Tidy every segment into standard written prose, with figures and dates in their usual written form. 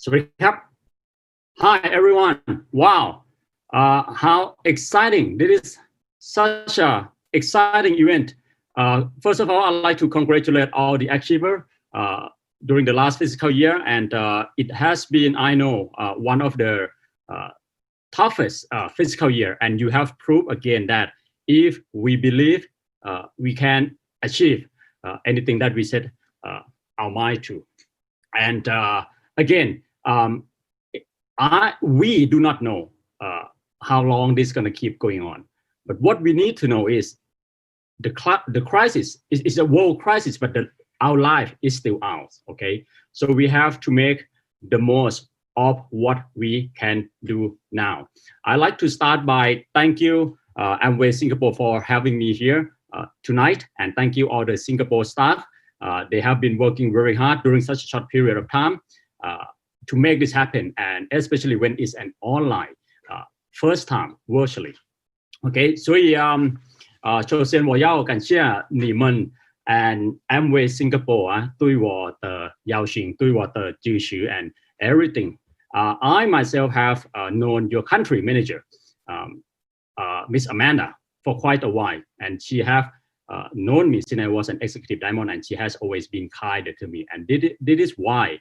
สวัสดีครับ Hi everyone. Wow. How exciting. This is such a exciting event. First of all, I'd like to congratulate all the achiever during the last fiscal year. And it has been, I know, one of the uh, toughest fiscal year. And you have proved again that if we believe we can achieve anything that we set uh, our mind to. And again, we do not know how long this is going to keep going on. But what we need to know is the crisis is a world crisis, but our life is still ours. Okay, so we have to make the most of what we can do now. I like to start by thank you Amway Singapore for having me here tonight, and thank you all the Singapore staff. They have been working very hard during such a short period of time uh, to make this happen, and especially when it's an online first time virtually. OK, 所以首先我要感谢你们 and Amway Singapore 对我的邀请，对我的支持 and everything. I myself have known your country manager, Miss Amanda, for quite a while, and she have known me since I was an executive diamond, and she has always been kind to me. And this is why,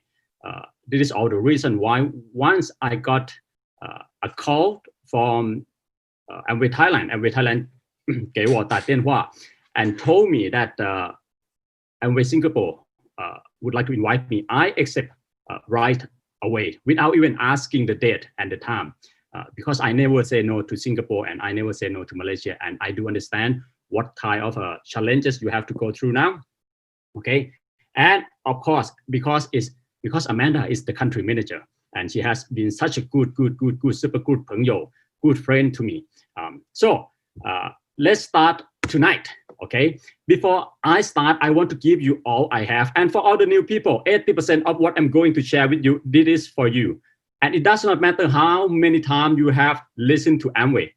this is all the reason why once I got a call from Amway Thailand 给我打电话 and told me that Amway Singapore would like to invite me. I accept right away without even asking the date and the time because I never say no to Singapore and I never say no to Malaysia, and I do understand what kind of challenges you have to go through now. Okay, and of course because Amanda is the country manager and she has been such a good super good 朋友 good friend to me. So let's start tonight. Okay, before I start, I want to give you all I have, and for all the new people, 80% of what I'm going to share with you, this is for you. And it does not matter how many times you have listened to Amway,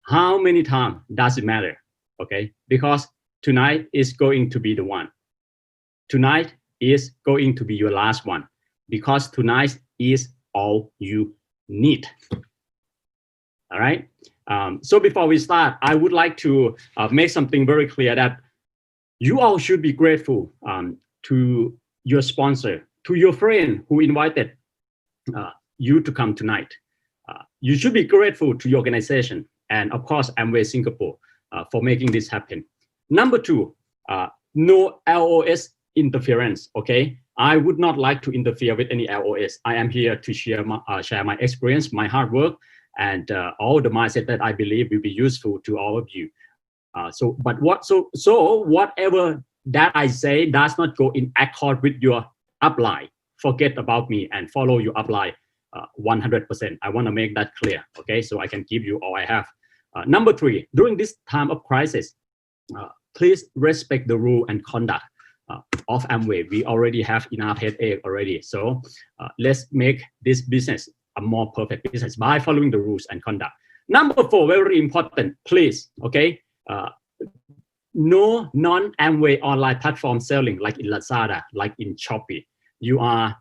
how many times does it matter? Okay, because tonight is going to be the one. Tonight is going to be your last one, because tonight is all you need. All right. So before we start, I would like to make something very clear that you all should be grateful to your sponsor, to your friend who invited you to come tonight. You should be grateful to your organization and of course Amway Singapore for making this happen. Number two, no LOS interference. Okay, I would not like to interfere with any LOS. I am here to share my experience, my hard work, and all the mindset that I believe will be useful to all of you. So whatever that I say does not go in accord with your upline, forget about me and follow your upline 100%. I want to make that clear. Okay, so I can give you all I have. Number three, during this time of crisis, please respect the rule and conduct of Amway. We already have enough headache already. So let's make this business a more perfect business by following the rules and conduct. Number four, very important, please, okay? No non-Amway online platform selling like in Lazada, like in Shopee. You are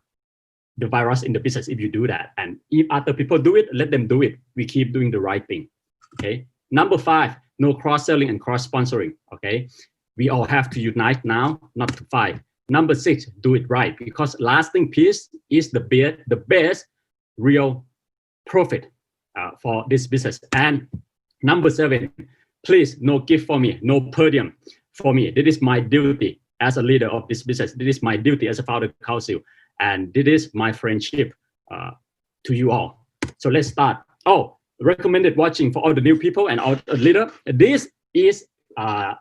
the virus in the business if you do that. And if other people do it, let them do it. We keep doing the right thing, okay? Number five, no cross-selling and cross-sponsoring, okay? We all have to unite now, not to fight. Number six, do it right, because lasting peace is the best real profit for this business. And number seven, please no gift for me, no podium for me. This is my duty as a leader of this business. This is my duty as a founder council, and this is my friendship to you all. So let's start. Oh, recommended watching for all the new people and all the leader. This is a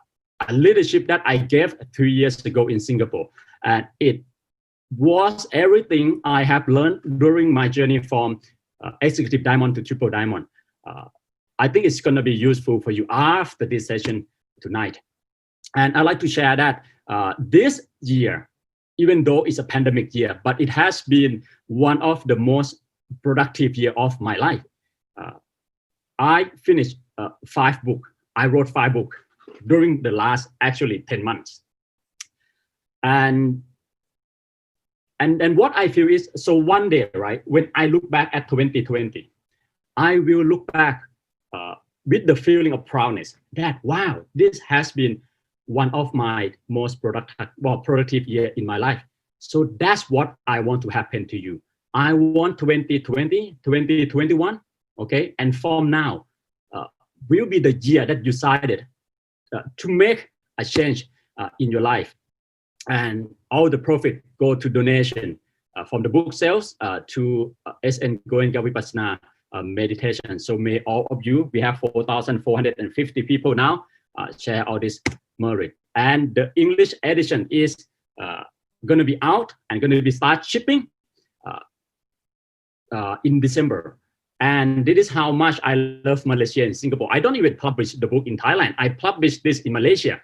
leadership that I gave 3 years ago in Singapore, and it was everything I have learned during my journey from executive diamond to triple diamond. I think it's going to be useful for you after this session tonight. And I'd like to share that this year, even though it's a pandemic year, but it has been one of the most productive year of my life. I finished 5 books. I wrote 5 books during the last actually 10 months. And And what I feel is, so one day, right, when I look back at 2020, I will look back with the feeling of proudness that, wow, this has been one of my most productive year in my life. So that's what I want to happen to you. I want 2020, 2021, okay? And from now, will be the year that you decided to make a change in your life. And all the profit go to donation from the book sales to SN Goenka Vipassana meditation. So may all of you, we have 4,450 people now, share all this merit. And the English edition is going to be out and going to be start shipping in December. And this is how much I love Malaysia and Singapore. I don't even publish the book in Thailand. I publish this in Malaysia.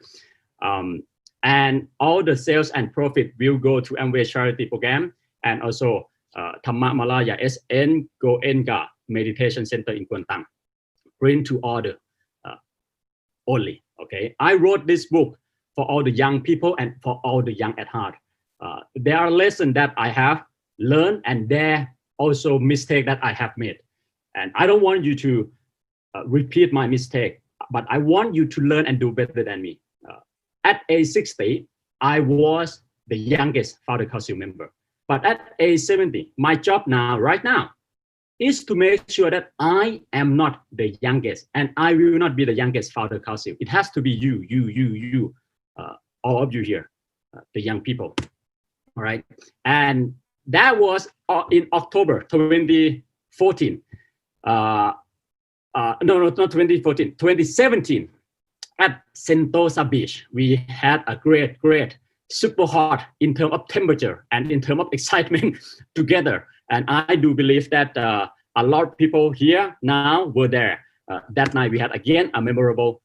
And all the sales and profit will go to Amway charity program and also Thamma Malaya SN Goenka Meditation Center in Kuantan. Print to order only. Okay, I wrote this book for all the young people and for all the young at heart. There are lessons that I have learned, and there also mistakes that I have made. And I don't want you to repeat my mistake, but I want you to learn and do better than me. At age 60, I was the youngest founder council member. But at age 70, my job now, right now, is to make sure that I am not the youngest, and I will not be the youngest founder council. It has to be you, all of you here, the young people. All right. And that was in October 2014. No, not 2014, 2017. At Sentosa Beach, we had a great, super hot in terms of temperature and in terms of excitement together. And I do believe that a lot of people here now were there. That night we had again a memorable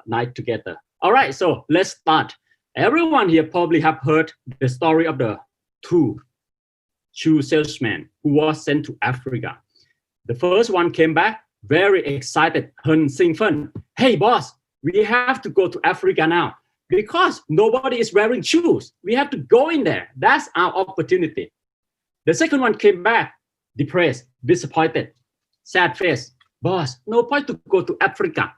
night together. All right, so let's start. Everyone here probably have heard the story of the two shoe salesmen who was sent to Africa. The first one came back very excited, hey boss, we have to go to Africa now because nobody is wearing shoes. We have to go in there. That's our opportunity. The second one came back depressed, disappointed, sad face. Boss, no point to go to Africa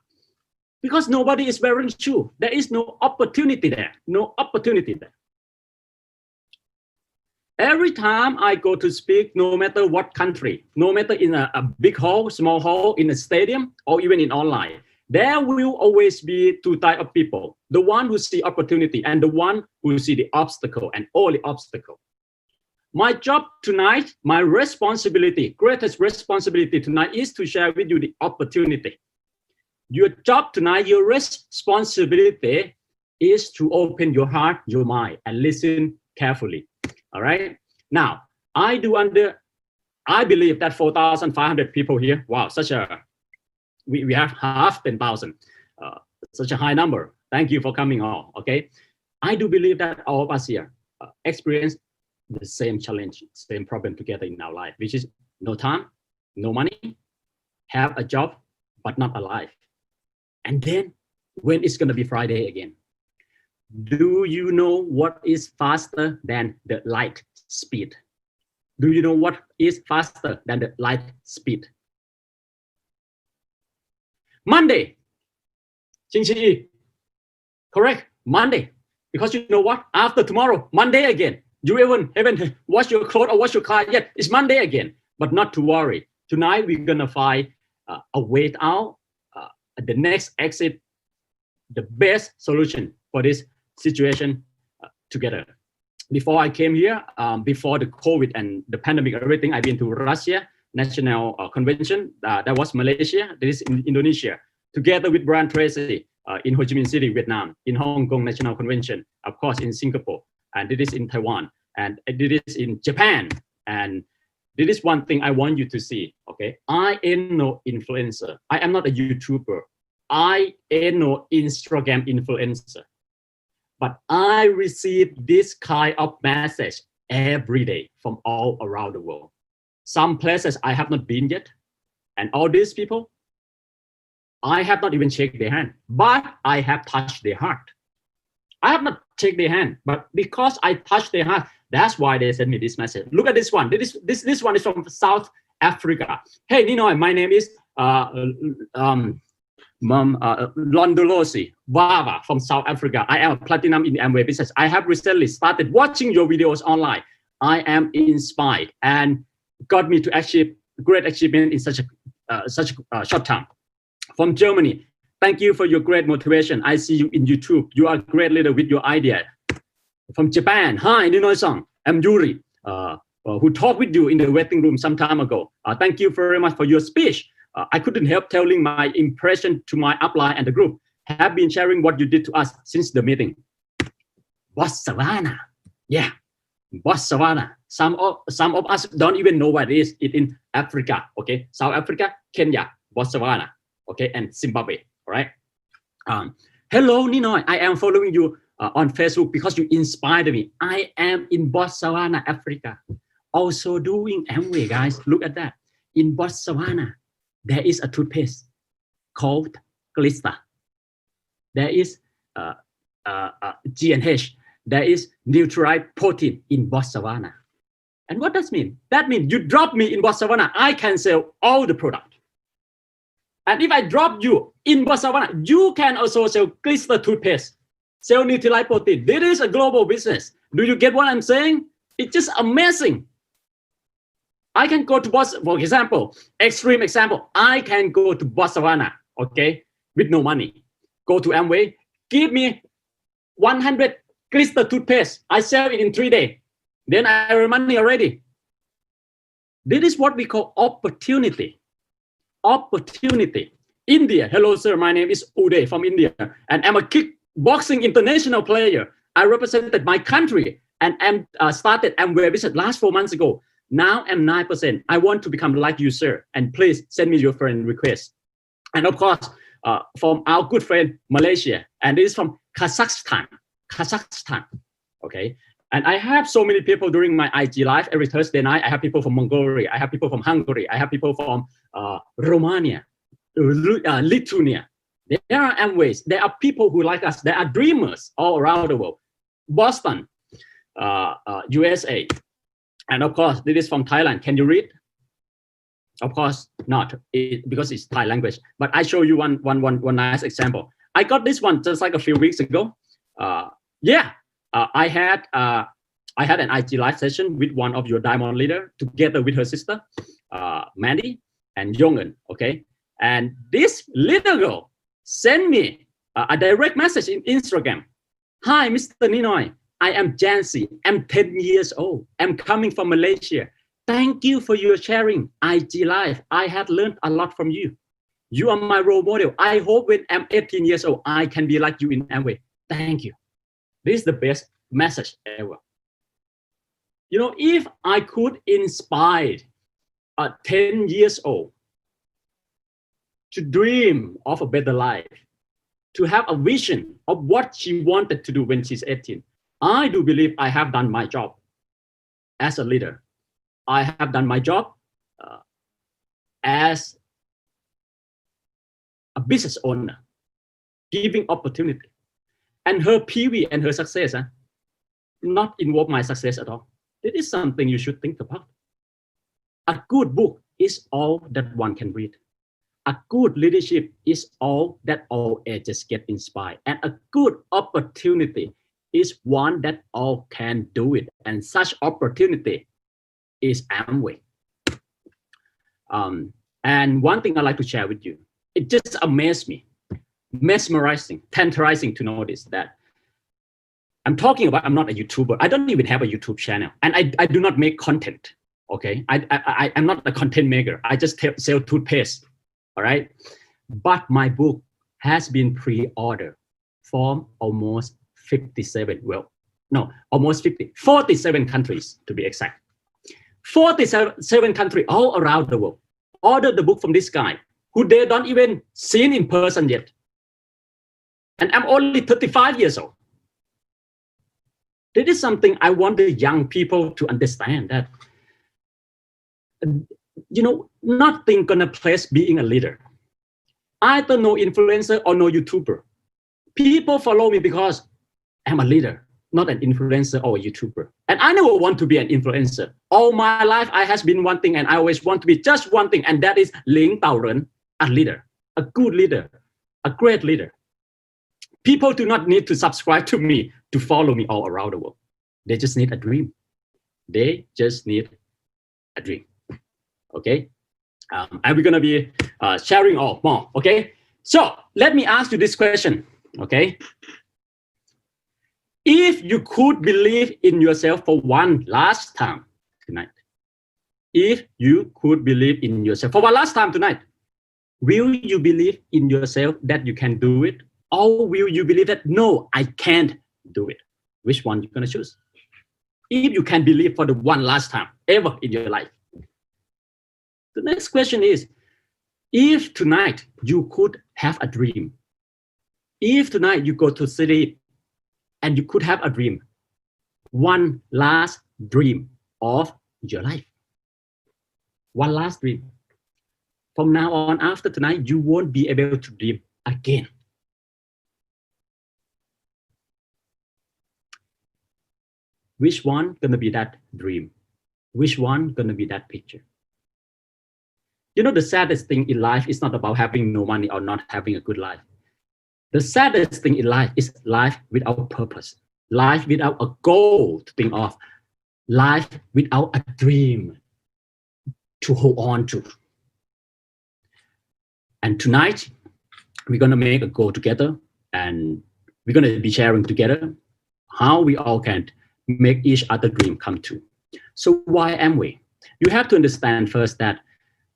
because nobody is wearing shoes. There is no opportunity there. No opportunity there. Every time I go to speak, no matter what country, no matter in a big hall, small hall, in a stadium, or even in online, there will always be two types of people. The one who see opportunity and the one who see the obstacle and only obstacle. My job tonight, my responsibility, greatest responsibility tonight is to share with you the opportunity. Your job tonight, your responsibility is to open your heart, your mind, and listen carefully. All right. Now, I believe that 4,500 people here. Wow, we have half 10,000. Such a high number. Thank you for coming all. Okay. I do believe that all of us here experience the same challenge, same problem together in our life, which is no time, no money, have a job, but not alive. And then when it's going to be Friday again? Do you know what is faster than the light speed? Do you know what is faster than the light speed? Monday. Correct. Monday. Because you know what? After tomorrow, Monday again. You haven't washed your clothes or washed your car yet. It's Monday again. But not to worry. Tonight, we're going to find a way out, the next exit, the best solution for this situation together. Before I came here, before the COVID and the pandemic, everything, I've been to Russia National Convention. That was Malaysia. This is in Indonesia. Together with Brian Tracy in Ho Chi Minh City, Vietnam. In Hong Kong National Convention. Of course, in Singapore. And it is in Taiwan. And it is in Japan. And this is one thing I want you to see. Okay, I am no influencer. I am not a YouTuber. I am no Instagram influencer. But I receive this kind of message every day from all around the world. Some places I have not been yet. And all these people, I have not even shaken their hand, but I have touched their heart. I have not shaken their hand, but because I touched their heart, That's why they sent me this message. Look at this one. This one is from South Africa. Hey, Ninoy, my name is Londolosi Vava from South Africa. I am a platinum in Amway business. I have recently started watching your videos online. I am inspired and got me to achieve great achievement in such a short time. From Germany, thank you for your great motivation. I see you in YouTube. You are a great leader with your idea. From Japan, hi, Ninoy-san. I'm Yuri, who talked with you in the waiting room some time ago. Thank you very much for your speech. I couldn't help telling my impression to my upline and the group. Have been sharing what you did to us since the meeting. Botswana, yeah, Botswana. Some of us don't even know what it is. It's in Africa, okay? South Africa, Kenya, Botswana, okay, and Zimbabwe, all right? Hello, Ninoy. I am following you on Facebook because you inspired me. I am in Botswana, Africa, also doing Amway, guys. Look at that. In Botswana, there is a toothpaste called Glister. There is GNH. There is Nutrite protein in Botswana. And what does that mean? That means you drop me in Botswana, I can sell all the product. And if I drop you in Botswana, you can also sell Glister toothpaste, sell Nutrite protein. This is a global business. Do you get what I'm saying? It's just amazing. I can go to Botswana, for example, extreme example, I can go to Botswana, okay, with no money. Go to Amway, give me 100 Glister toothpaste. I sell it in 3 days. Then I earn money already. This is what we call opportunity. Opportunity. India, hello sir, my name is Uday from India, and I'm a kickboxing international player. I represented my country and started Amway business last 4 months ago. Now I'm 9%. I want to become like you, sir. And please send me your friend request. And of course, from our good friend Malaysia, and this is from Kazakhstan. Okay. And I have so many people during my IG live every Thursday night. I have people from Mongolia. I have people from Hungary. I have people from Romania, Lithuania. There are Amways. There are people who like us. There are dreamers all around the world. Boston, USA. And of course, this is from Thailand. Can you read? Of course not, because it's Thai language. But I show you one nice example. I got this one just like a few weeks ago. I had an IG live session with one of your diamond leader together with her sister, Mandy and Yongen. Okay, and this little girl sent me a direct message in Instagram. Hi, Mr. Ninoy. I am Jancy. I'm 10 years old. I'm coming from Malaysia. Thank you for your sharing IG Live. I had learned a lot from you. You are my role model. I hope when I'm 18 years old, I can be like you in Amway. Thank you. This is the best message ever. You know, if I could inspire a 10 years old to dream of a better life, to have a vision of what she wanted to do when she's 18, I do believe I have done my job as a leader. I have done my job as a business owner, giving opportunity. And her PV and her success not involve my success at all. It is something you should think about. A good book is all that one can read. A good leadership is all that all ages get inspired. And a good opportunity is one that all can do it. And such opportunity is Amway. And one thing I'd like to share with you, it just amazed me, mesmerizing, tantalizing to notice that I'm talking about, I'm not a YouTuber. I don't even have a YouTube channel. And I do not make content, okay? I'm not a content maker. I just sell toothpaste, all right? But my book has been pre-ordered from almost 47 countries to be exact. 47 countries all around the world ordered the book from this guy who they don't even seen in person yet. And I'm only 35 years old. This is something I want the young people to understand, that, you know, nothing gonna place being a leader. Either no influencer or no YouTuber. People follow me because I'm a leader. not an influencer or a YouTuber. And I never want to be an influencer. All my life, I has been one thing, and I always want to be just one thing, and that is Ling Tao Ren, a leader, a good leader, a great leader. People do not need to subscribe to me to follow me all around the world. They just need a dream. They just need a dream. Okay? And we're going to be sharing all more. Okay? So let me ask you this question. Okay? If you could believe in yourself for one last time tonight, if you could believe in yourself for one last time tonight, will you believe in yourself that you can do it? Or will you believe that, no, I can't do it? Which one you're going to choose? If you can believe for the one last time ever in your life. The next question is, if tonight you could have a dream, if tonight you go to sleep and you could have a dream, one last dream of your life, one last dream. From now on, after tonight, you won't be able to dream again. Which one gonna be that dream? Which one gonna be that picture? You know, the saddest thing in life is not about having no money or not having a good life. The saddest thing in life is life without purpose, life without a goal to think of, life without a dream to hold on to. And tonight, we're gonna make a goal together, and we're gonna be sharing together how we all can make each other dream come true. So why Amway? You have to understand first that,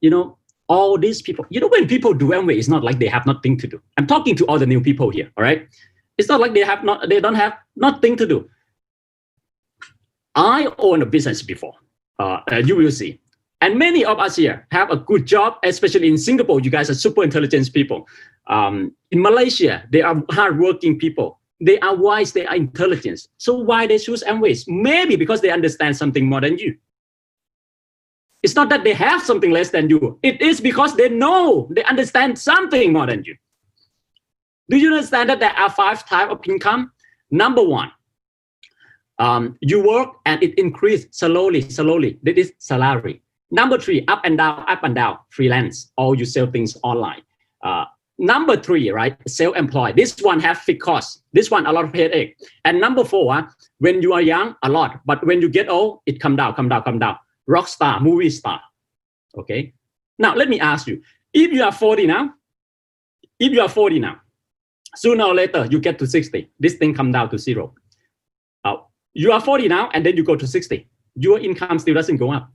you know, all these people, you know, when people do Amway, it's not like they have nothing to do. I'm talking to all the new people here, all right? It's not like they don't have nothing to do. I own a business before, you will see. And many of us here have a good job, especially in Singapore. You guys are super intelligent people. In Malaysia, they are hardworking people. They are wise, they are intelligent. So why they choose Amway? Maybe because they understand something more than you. It's not that they have something less than you. It is because they know, they understand something more than you. Do you understand that there are 5 types of income? Number 1, you work and it increases slowly. That is salary. Number 3, up and down, freelance, or you sell things online. Number 3, right, self-employed. This one have fixed costs. This one a lot of headache. And number 4, when you are young, a lot, but when you get old, it come down. Rock star, movie star. Okay. Now let me ask you: if you are 40 now, sooner or later you get to 60. This thing come down to 0. You are 40 now, and then you go to 60. Your income still doesn't go up.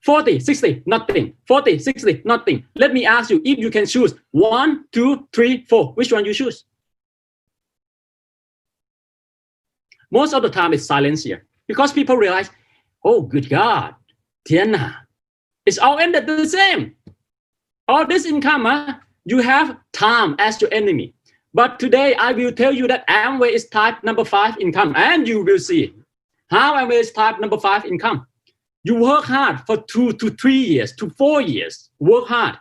40, 60, nothing. 40, 60, nothing. Let me ask you, if you can choose 1, 2, 3, 4, which one you choose? Most of the time it's silence here, because people realize, oh, good God, Tiana, it's all ended the same. All this income, you have time as your enemy. But today I will tell you that Amway is type number 5 income, and you will see how Amway is type number 5 income. You work hard for 2 to 3 years to 4 years, work hard,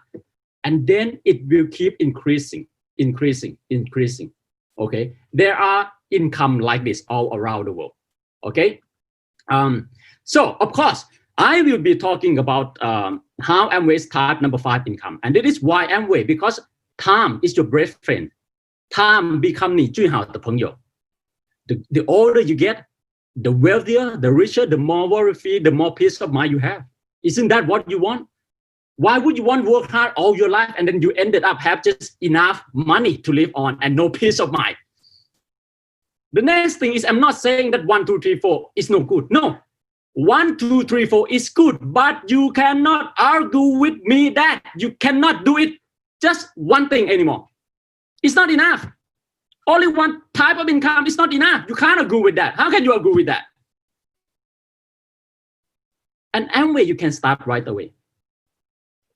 and then it will keep increasing. Okay, there are income like this all around the world. Okay, so of course I will be talking about how Amway is type number 5 income, and that is why Amway, because time is your best friend. Time become 你最好的朋友. The older you get, the wealthier, the richer, the more worry-free, the more peace of mind you have. Isn't that what you want? Why would you want to work hard all your life and then you ended up have just enough money to live on and no peace of mind? The next thing is, I'm not saying that 1, 2, 3, 4 is no good. No, 1, 2, 3, 4 is good, but you cannot argue with me that you cannot do it just one thing anymore. It's not enough. Only one type of income is not enough. You can't agree with that. How can you agree with that? And Amway, you can start right away.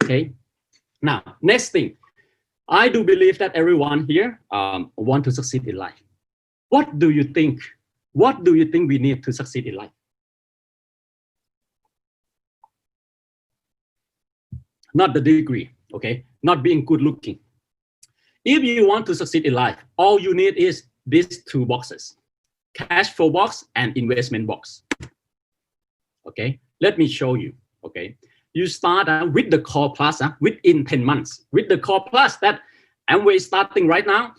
Okay. Now, next thing, I do believe that everyone here want to succeed in life. What do you think? What do you think we need to succeed in life? Not the degree, okay? Not being good looking. If you want to succeed in life, all you need is these 2 boxes: cash flow box and investment box. Okay, let me show you. Okay, you start with the core plus within 10 months. With the core plus that Amway is starting right now,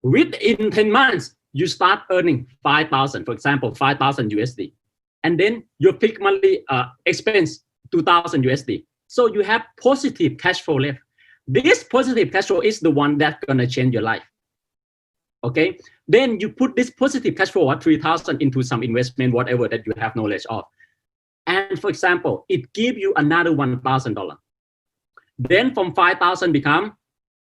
within 10 months, you start earning 5,000, for example, 5,000 USD. And then your peak monthly expense, 2,000 USD. So you have positive cash flow left. This positive cash flow is the one that's gonna change your life. Okay, then you put this positive cash flow, 3,000 into some investment, whatever that you have knowledge of. And for example, it gives you another $1,000. Then from 5,000 become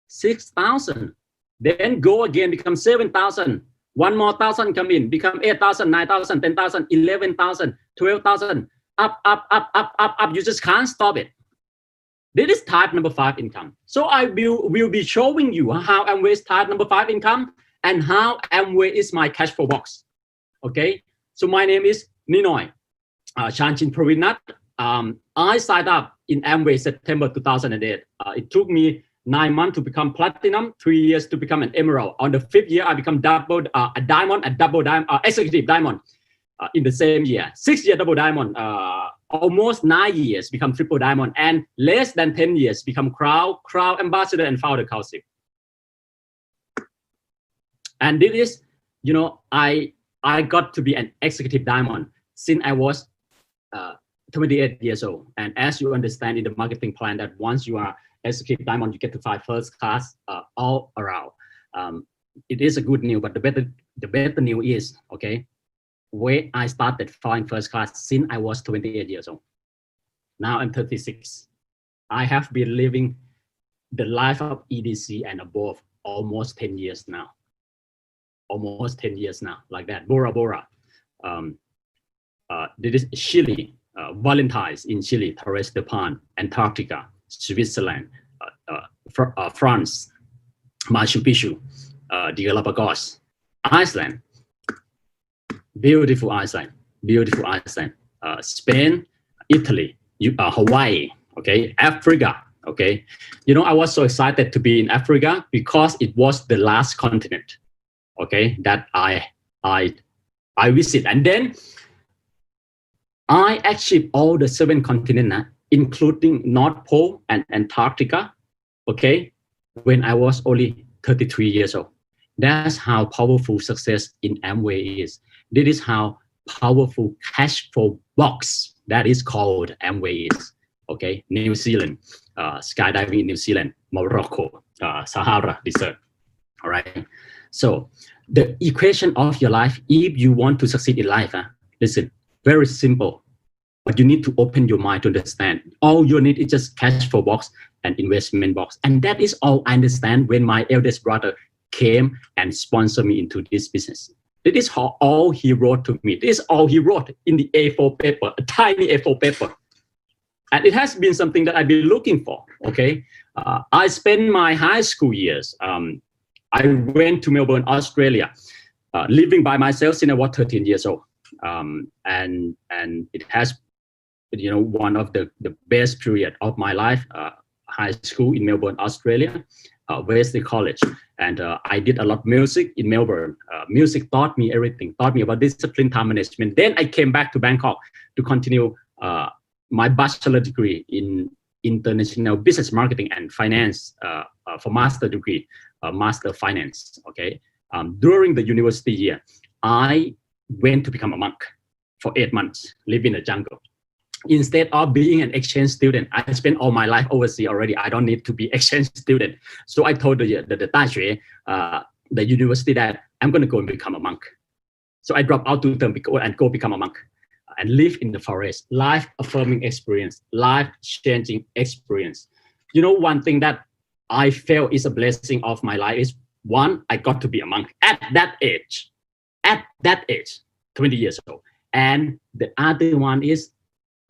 6,000. Then go again, become 7,000. One more thousand come in, become 8,000, 9,000, 10,000, 11,000, 12,000. Up. You just can't stop it. This is type number 5 income. So I will be showing you how Amway is type number 5 income and how Amway is my cash flow box. Okay. So my name is Ninoy. Chanchin Pravinat. I signed up in Amway September 2008. It took me 9 months to become platinum, 3 years to become an emerald. On the 5th year, I become a diamond, executive diamond in the same year. 6 year double diamond, almost 9 years become triple diamond, and less than 10 years become crown ambassador and founder council. And this is, you know, I got to be an executive diamond since I was 28 years old. And as you understand in the marketing plan that once you are executive diamond, you get to fly first class all around. It is a good news, but the better news is, okay, where I started flying first class since I was 28 years old. Now I'm 36. I have been living the life of EDC and above almost 10 years now. Almost 10 years now, like that. Bora Bora. This is Chile, Valentine's in Chile, Torres de Pan, Antarctica, Switzerland, France, Machu Picchu, the Galapagos, Iceland, beautiful Iceland, Spain, Italy, Hawaii, okay, Africa, okay. You know, I was so excited to be in Africa because it was the last continent, okay, that I visit, and then I achieved all the 7 continents, including North Pole and Antarctica, okay, when I was only 33 years old. That's how powerful success in Amway is. This is how powerful cash flow box that is called Amway is, okay? New Zealand, skydiving in New Zealand, Morocco, Sahara Desert, all right? So the equation of your life, if you want to succeed in life, listen, very simple, but you need to open your mind to understand. All you need is just cash flow box and investment box. And that is all I understand when my eldest brother came and sponsored me into this business. This is all he wrote to me. This is all he wrote in the A4 paper, a tiny A4 paper. And it has been something that I've been looking for, okay? I spent my high school years. I went to Melbourne, Australia, living by myself since I was 13 years old. And it has, you know, one of the best period of my life, high school in Melbourne, Australia, Wesley College. And I did a lot of music in Melbourne. Music taught me everything, taught me about discipline, time management. Then I came back to Bangkok to continue my bachelor degree in international business marketing and finance for master degree, master finance, okay? During the university year, I went to become a monk for 8 months, live in the jungle. Instead of being an exchange student, I spent all my life overseas already. I don't need to be exchange student. So I told the university that I'm going to go and become a monk. So I dropped out to them and go become a monk and live in the forest. Life-affirming experience, life-changing experience. You know, one thing that I felt is a blessing of my life is, one, I got to be a monk at that age, 20 years old. And the other one is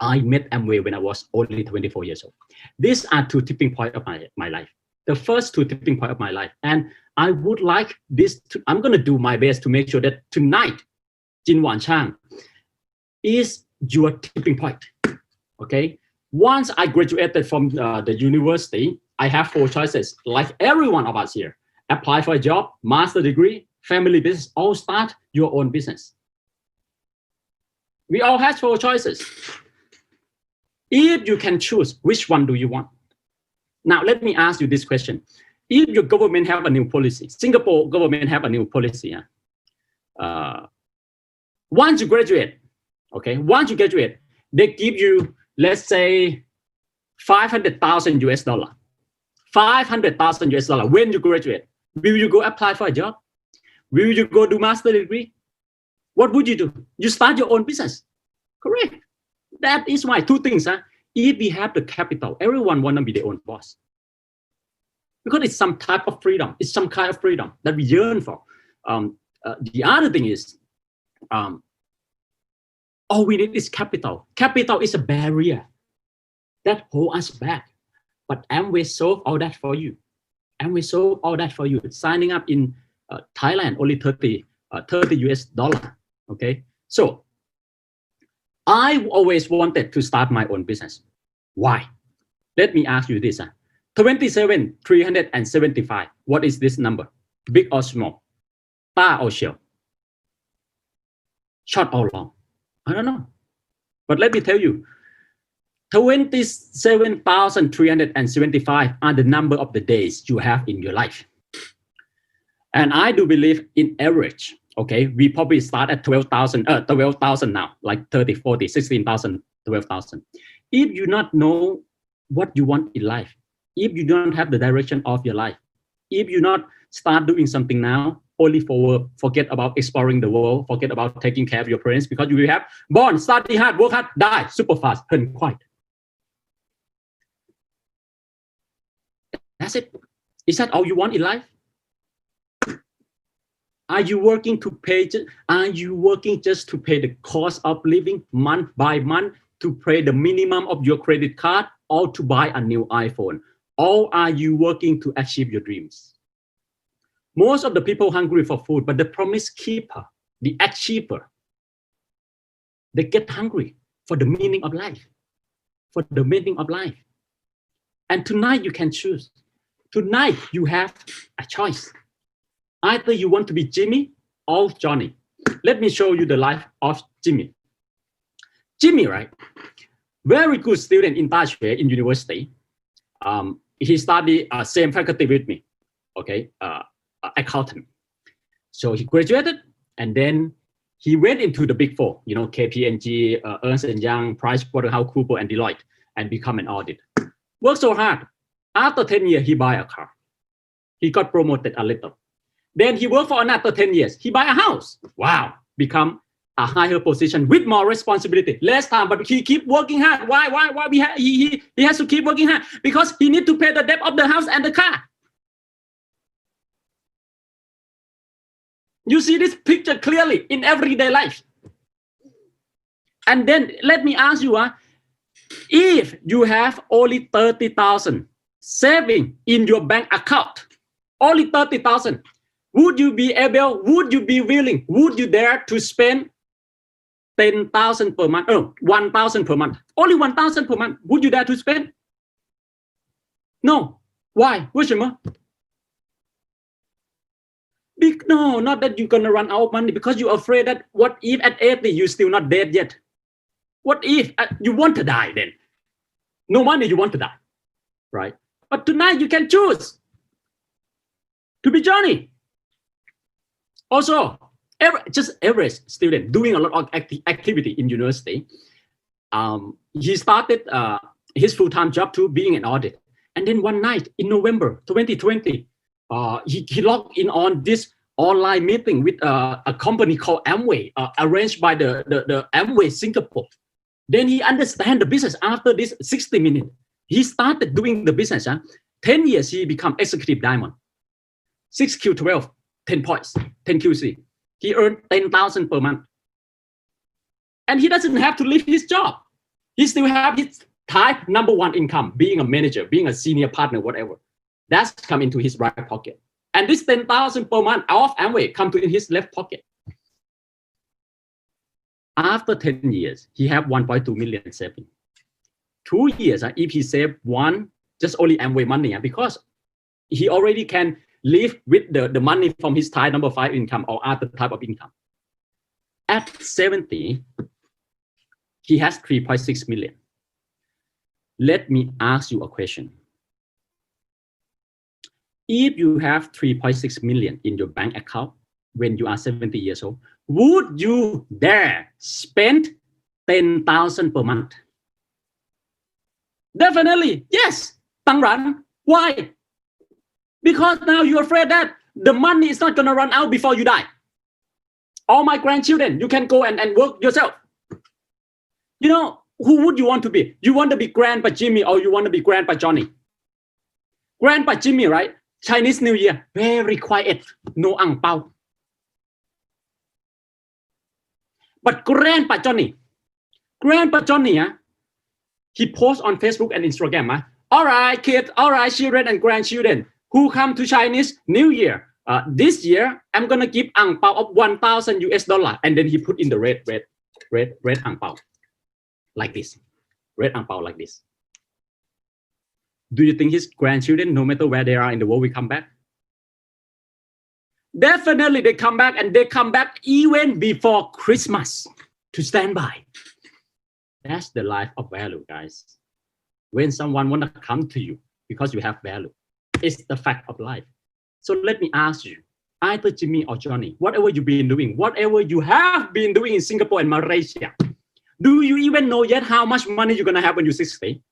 I met Amway when I was only 24 years old. These are 2 tipping points of my life. The first 2 tipping points of my life. And I would like this I'm going to do my best to make sure that tonight, Jin Wan Chang is your tipping point, okay? Once I graduated from the university, I have 4 choices, like every one of us here. Apply for a job, master degree, family business, or start your own business. We all have 4 choices. If you can choose, which one do you want? Now, let me ask you this question. If your government have a new policy, Singapore government have a new policy. Once you graduate, they give you, let's say, 500,000 US dollar. 500,000 US dollar when you graduate. Will you go apply for a job? Will you go do master degree? What would you do? You start your own business. Correct. That is why 2 things. If we have the capital, everyone want to be their own boss. Because it's some type of freedom. It's some kind of freedom that we yearn for. The other thing is, all we need is capital. Capital is a barrier that holds us back. But Amway solve all that for you. Amway solve all that for you. Signing up in Thailand, only 30 US dollar. Okay. So I always wanted to start my own business. Why? Let me ask you this. 27,375. What is this number? Big or small? Far or short? Short or long? I don't know. But let me tell you, 27,375 are the number of the days you have in your life. And I do believe in average, okay, we probably start at 12,000 now, like 30, 40, 16,000, 12,000. If you not know what you want in life, if you don't have the direction of your life, if you not start doing something now, only for forget about exploring the world, forget about taking care of your parents, because you will have born, study hard, work hard, die super fast, and quiet. That's it. Is that all you want in life? Are you working to pay? Are you working just to pay the cost of living month by month, to pay the minimum of your credit card, or to buy a new iPhone? Or are you working to achieve your dreams? Most of the people hungry for food, but the promise keeper, the achiever, they get hungry for the meaning of life, for the meaning of life. And tonight you can choose. Tonight you have a choice. Either you want to be Jimmy or Johnny. Let me show you the life of Jimmy. Jimmy, right? Very good student in Taipei in university. He studied same faculty with me, okay, accountant. So he graduated, and then he went into the big 4, you know, KPMG, Ernst & Young, PricewaterhouseCoopers, and Deloitte, and become an audit. Worked so hard. After 10 years, he buy a car. He got promoted a little. Then he worked for another 10 years. He buy a house. Wow, become a higher position with more responsibility, less time, but he keep working hard. Why? He has to keep working hard because he need to pay the debt of the house and the car. You see this picture clearly in everyday life. And then let me ask you, if you have only 30,000 saving in your bank account, only 30,000, would you be able, would you be willing, would you dare to spend 10,000 per month, 1,000 per month, only 1,000 per month? Would you dare to spend? No. Why? No, not that you're gonna run out of money, because you're afraid that what if at 80 you're still not dead yet? What if you want to die then? No money, you want to die, right? But tonight you can choose to be Johnny. Also, just average student doing a lot of activity in university. He started his full-time job too, being an audit. And then one night in November 2020, he logged in on this online meeting with a company called Amway, arranged by the Amway Singapore. Then he understand the business after this 60 minutes. He started doing the business. 10 years, he become executive diamond. 6Q12, 10 points, 10 QC. He earned 10,000 per month. And he doesn't have to leave his job. He still have his type #1 income, being a manager, being a senior partner, whatever. That's come into his right pocket. And this 10,000 per month off Amway come to in his left pocket. After 10 years, he have 1.2 million saving. 2 years, if he save just only Amway money, because he already can live with the money from his Thai number 5 income or other type of income. At 70, he has 3.6 million. Let me ask you a question. If you have 3.6 million in your bank account when you are 70 years old, would you dare spend 10,000 per month? Definitely, yes. Tang Ran. Why? Because now you're afraid that the money is not going to run out before you die. All my grandchildren, you can go and work yourself. You know, who would you want to be? You want to be Grandpa Jimmy or you want to be Grandpa Johnny? Grandpa Jimmy, right? Chinese New Year, very quiet, no ang pao. But Grandpa Johnny, he posts on Facebook and Instagram. All right, kids, all right, children and grandchildren who come to Chinese New Year. This year, I'm gonna give ang pao of 1,000 US dollar, and then he put in the red ang pao, like this, red ang pao like this. Do you think his grandchildren, no matter where they are in the world, will come back? Definitely, they come back, and they come back even before Christmas to stand by. That's the life of value, guys. When someone wanna come to you because you have value, it's the fact of life. So let me ask you, either Jimmy or Johnny, whatever you've been doing, whatever you have been doing in Singapore and Malaysia, do you even know yet how much money you're gonna have when you're 60?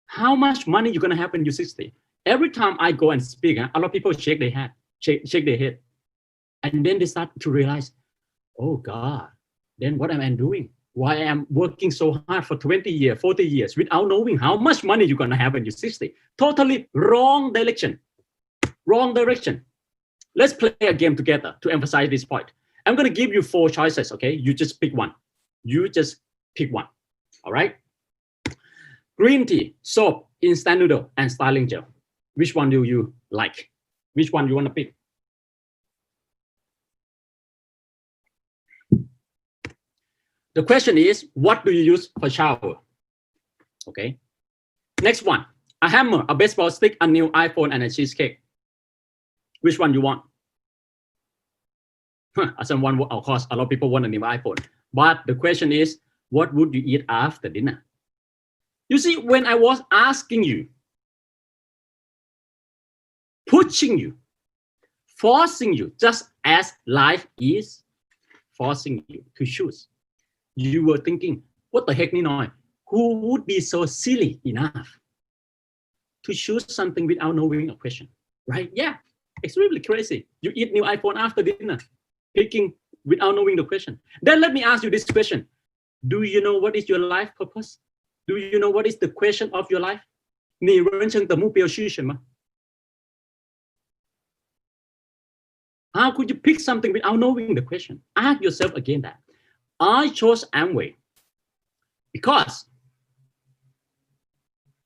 How much money you're gonna have when you're 60? Every time I go and speak, a lot of people shake their head, shake their head, and then they start to realize, oh God, then what am I doing? Why I am working so hard for 20 years, 40 years without knowing how much money you're gonna have when you're 60? Totally wrong direction. Wrong direction. Let's play a game together to emphasize this point. I'm gonna give you 4 choices, okay? You just pick one. You just pick one, all right? Green tea, soap, instant noodle, and styling gel. Which one do you like? Which one you wanna pick? The question is, what do you use for shower? Okay. Next one, a hammer, a baseball stick, a new iPhone, and a cheesecake. Which one you want? Someone, of course, a lot of people want a new iPhone. But the question is, what would you eat after dinner? You see, when I was asking you, pushing you, forcing you, just as life is forcing you to choose, you were thinking, what the heck, Ninoy? Who would be so silly enough to choose something without knowing a question, right? Yeah, extremely crazy. You eat new iPhone after dinner, picking without knowing the question. Then let me ask you this question. Do you know what is your life purpose? Do you know what is the question of your life? 你人生的目标是什么? How could you pick something without knowing the question? Ask yourself again that. I chose Amway because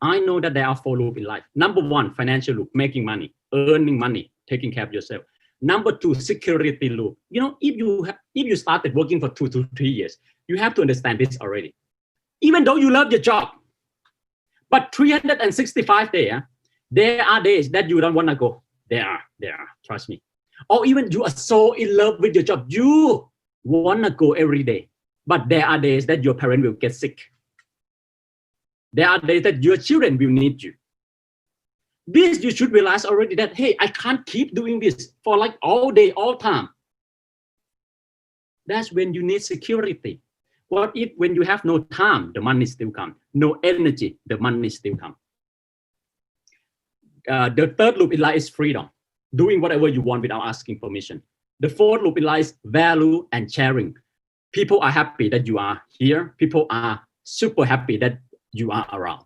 I know that there are 4 loops in life. Number 1, financial loop, making money, earning money, taking care of yourself. Number 2, security loop. You know, if you started working for 2 to 3 years, you have to understand this already. Even though you love your job, but 365 days, there are days that you don't want to go. There are, trust me. Or even you are so in love with your job, you want to go every day. But there are days that your parent will get sick. There are days that your children will need you. This you should realize already that, hey, I can't keep doing this for like all day, all time. That's when you need security. What if when you have no time, the money still comes? No energy, the money still comes. The third loop in life is freedom. Doing whatever you want without asking permission. The fourth loop in life is value and sharing. People are happy that you are here. People are super happy that you are around.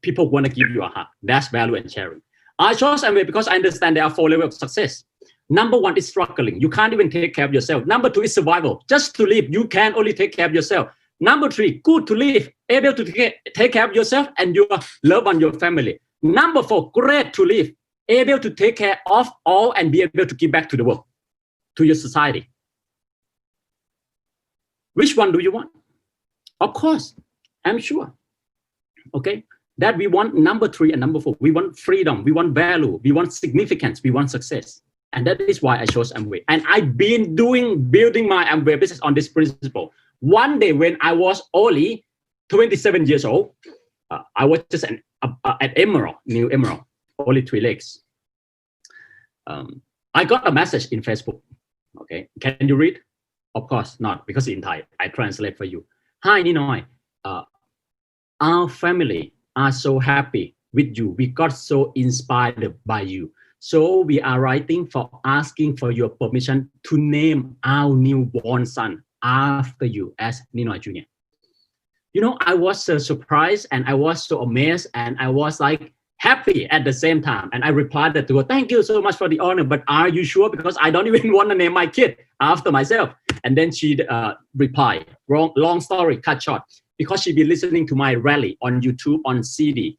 People want to give you a hug. That's value and sharing. I chose Amway because I understand there are 4 levels of success. Number 1 is struggling. You can't even take care of yourself. Number 2 is survival. Just to live, you can only take care of yourself. Number 3, good to live, able to take care of yourself and your loved one, your family. Number 4, great to live, able to take care of all and be able to give back to the world, to your society. Which one do you want? Of course, I'm sure. Okay, that we want number 3 and number 4. We want freedom, we want value, we want significance, we want success. And that is why I chose Amway. And I've been building my Amway business on this principle. One day when I was only 27 years old, I was just an emerald, new emerald, only 3 legs. I got a message in Facebook. Okay, can you read? Of course not, because in Thai. I translate for you. Hi, Ninoy. Our family are so happy with you. We got so inspired by you. So we are writing for asking for your permission to name our newborn son after you as Ninoy Jr. You know, I was so surprised and I was so amazed and I was like happy at the same time. And I replied that to her, thank you so much for the honor, but are you sure? Because I don't even want to name my kid after myself. And then she replied, long story, cut short, because she'd been listening to my rally on YouTube, on CD,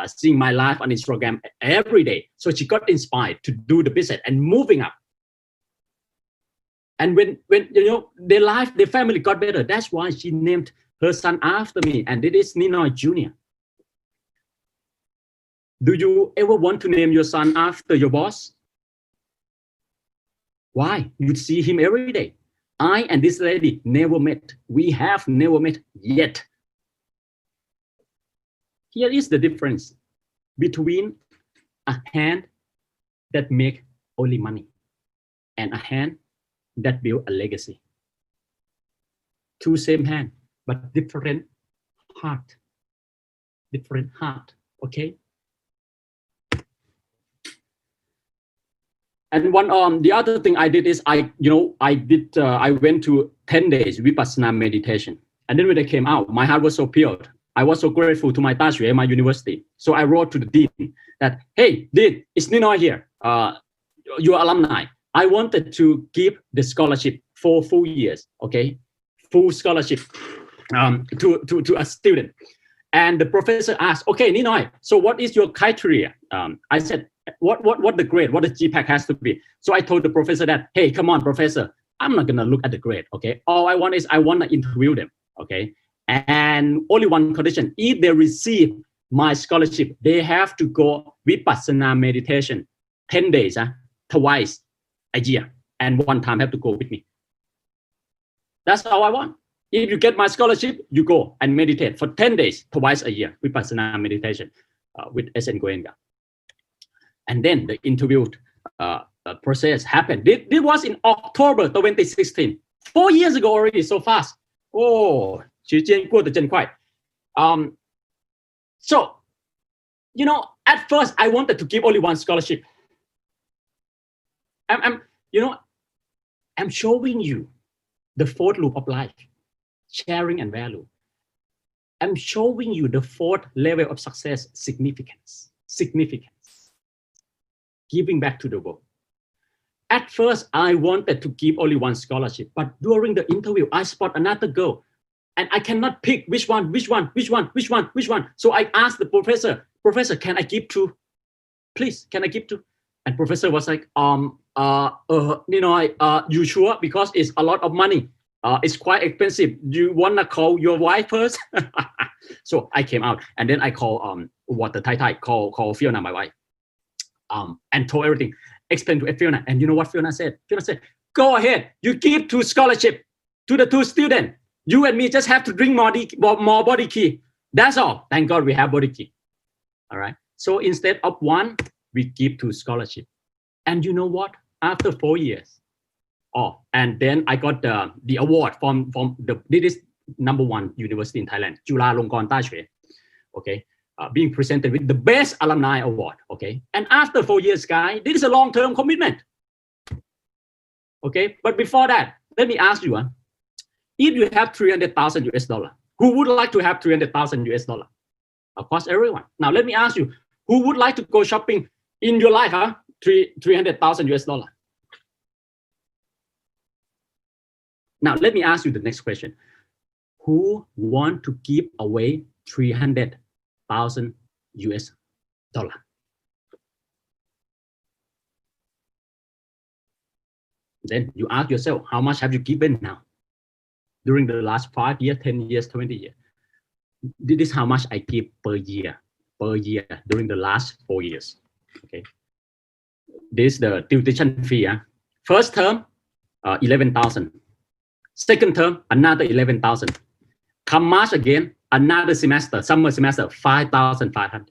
seeing my live on Instagram every day. So she got inspired to do the business and moving up. And when you know, their family got better. That's why she named her son after me. And it is Ninoy Jr. Do you ever want to name your son after your boss? Why? You see him every day. I and this lady never met. We have never met yet. Here is the difference between a hand that make only money and a hand that build a legacy. Two same hand, but different heart. Different heart, okay? And the other thing I did is I went to 10 days Vipassana meditation. And then when I came out, my heart was so pure. I was so grateful to my Tashue, my university. So I wrote to the dean that, hey, Dean, it's Ninoy here, your alumni. I wanted to give the scholarship for full years, okay? Full scholarship to a student. And the professor asked, okay, Ninoy, so what is your criteria? I said, what the grade, what the GPAC has to be. So I told the professor that, hey, come on, professor, I'm not gonna look at the grade, okay? All I want is I wanna interview them, okay? And only one condition, if they receive my scholarship, they have to go Vipassana meditation 10 days, twice a year, and one time have to go with me. That's all I want. If you get my scholarship, you go and meditate for 10 days, twice a year, Vipassana meditation with S.N. Goenka. And then the interview process happened. This was in October 2016, 4 years ago already, so fast. Oh, so, you know, at first I wanted to give only one scholarship. I'm showing you the fourth loop of life, sharing and value. I'm showing you the fourth level of success, significance, giving back to the world. At first, I wanted to give only one scholarship, but during the interview, I spot another girl, and I cannot pick which one. So I asked the professor, can I give two? Please, can I give two? And professor was like, you sure? Because it's a lot of money. It's quite expensive. You wanna call your wife first? So I came out, and then I call call Fiona, my wife, and told everything. Explained to Fiona, and you know what Fiona said? Fiona said, "Go ahead. You give two scholarship to the two students. You and me just have to drink more body key. That's all. Thank God we have body key. All right. So instead of one, we give two scholarship. And you know what? After 4 years, and then I got the award from this is #1 university in Thailand, Chulalongkorn Tashue. Okay. Being presented with the best alumni award, okay? And after 4 years, guys, this is a long-term commitment, okay? But before that, let me ask you, if you have $300,000 US, who would like to have $300,000 US? Of course, everyone. Now, let me ask you, who would like to go shopping in your life, $300,000 US? Now, let me ask you the next question. Who want to give away $300,000 US? Then you ask yourself, how much have you given now? During the last 5 years, 10 years, 20 years. This is how much I give per year per year during the last 4 years. Okay, this is the tuition fee. First term, 11,000. Second term, another 11,000. Come March again, another semester, summer semester, 5,500.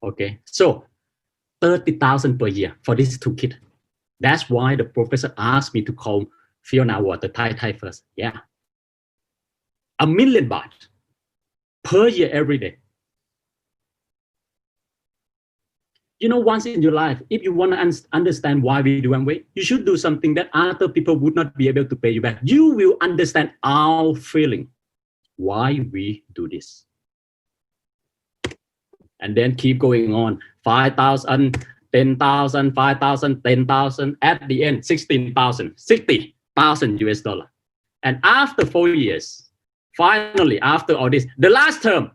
Okay, so 30,000 per year for these two kids. That's why the professor asked me to call Fiona Ward, the Thai first. Yeah, $1 million per year every day. You know, once in your life, if you want to understand why we do Amway, you should do something that other people would not be able to pay you back. You will understand our feeling, why we do this. And then keep going on, 5,000, 10,000, 5,000, 10,000, at the end, 60,000 US dollar. And after 4 years, finally, after all this, the last term,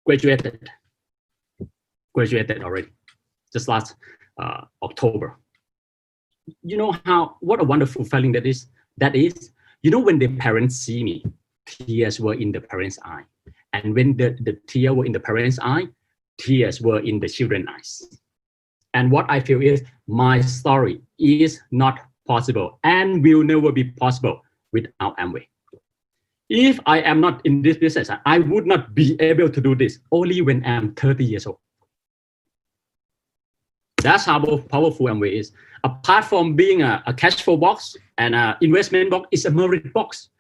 graduated already, just last October. You know what a wonderful feeling that is? You know, when the parents see me, tears were in the parents' eye. And when the tears were in the parents' eye, tears were in the children's eyes. And what I feel is my story is not possible and will never be possible without Amway. If I am not in this business, I would not be able to do this only when I'm 30 years old. That's how powerful Amway is. Apart from being a cash flow box and an investment box, it's a merit box.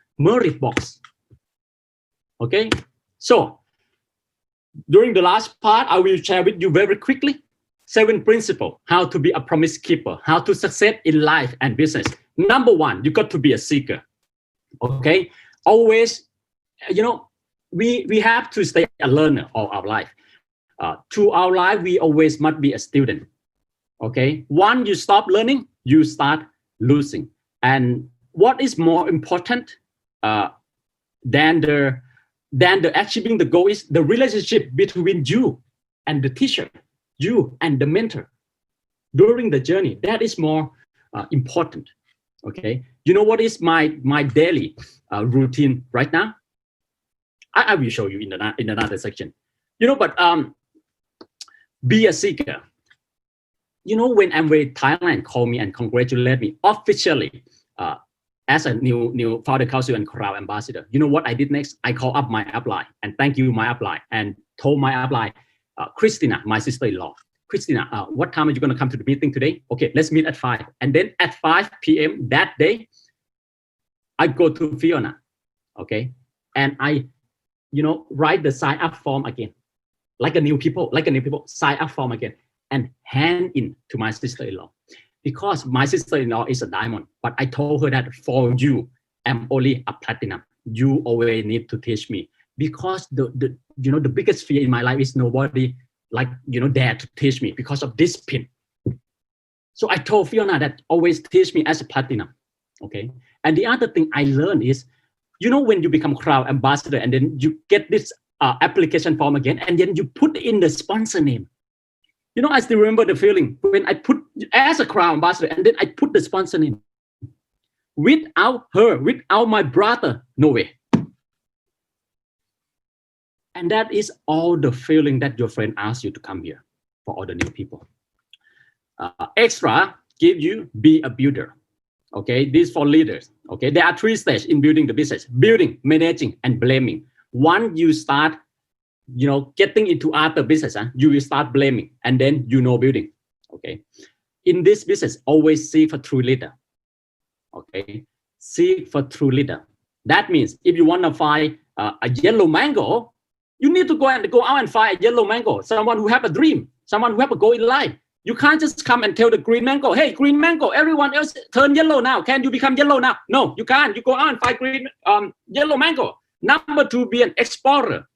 Okay, so during the last part, I will share with you very quickly 7 principles how to be a promise keeper, how to succeed in life and business. Number 1, you got to be a seeker. Okay, always, you know, we have to stay a learner all our life. Through our life, we always must be a student. Okay, once you stop learning, you start losing. And what is more important than the achieving the goal is the relationship between you and the teacher, you and the mentor during the journey. That is more important. Okay, you know what is my daily routine right now? I will show you in another section. You know, but be a seeker. You know, when Amway Thailand called me and congratulated me officially as a new founder council and crowd ambassador, you know what I did next? I called up my upline and thank you my upline and told my upline, Christina, my sister-in-law, Christina, what time are you going to come to the meeting today? Okay, let's meet at 5. And then at 5 p.m. that day, I go to Fiona, okay, and I, you know, write the sign up form again, like a new people, sign up form again, and hand in to my sister-in-law. Because my sister-in-law is a diamond, but I told her that for you, I'm only a platinum. You always need to teach me. Because the biggest fear in my life is nobody dare to teach me because of this pin. So I told Fiona that always teach me as a platinum. Okay. And the other thing I learned is, you know, when you become crowd ambassador and then you get this application form again, and then you put in the sponsor name. You know, I still remember the feeling when I put as a crowd ambassador and then I put the sponsor name. Without her, without my brother, no way. And that is all the feeling that your friend asks you to come here for all the new people. Extra, give you be a builder. Okay, this for leaders. Okay, there are 3 stages in building the business: building, managing, and blaming. Once you start, you know, getting into other business, you will start blaming, and then you know building. Okay, in this business, always seek for true leader. Okay, seek for true leader. That means if you want to find a yellow mango, you need to go out and find a yellow mango, someone who have a dream, someone who have a goal in life. You can't just come and tell the green mango, hey, green mango, everyone else turn yellow now. Can you become yellow now? No, you can't. You go out and find green, yellow mango. Number 2, be an explorer.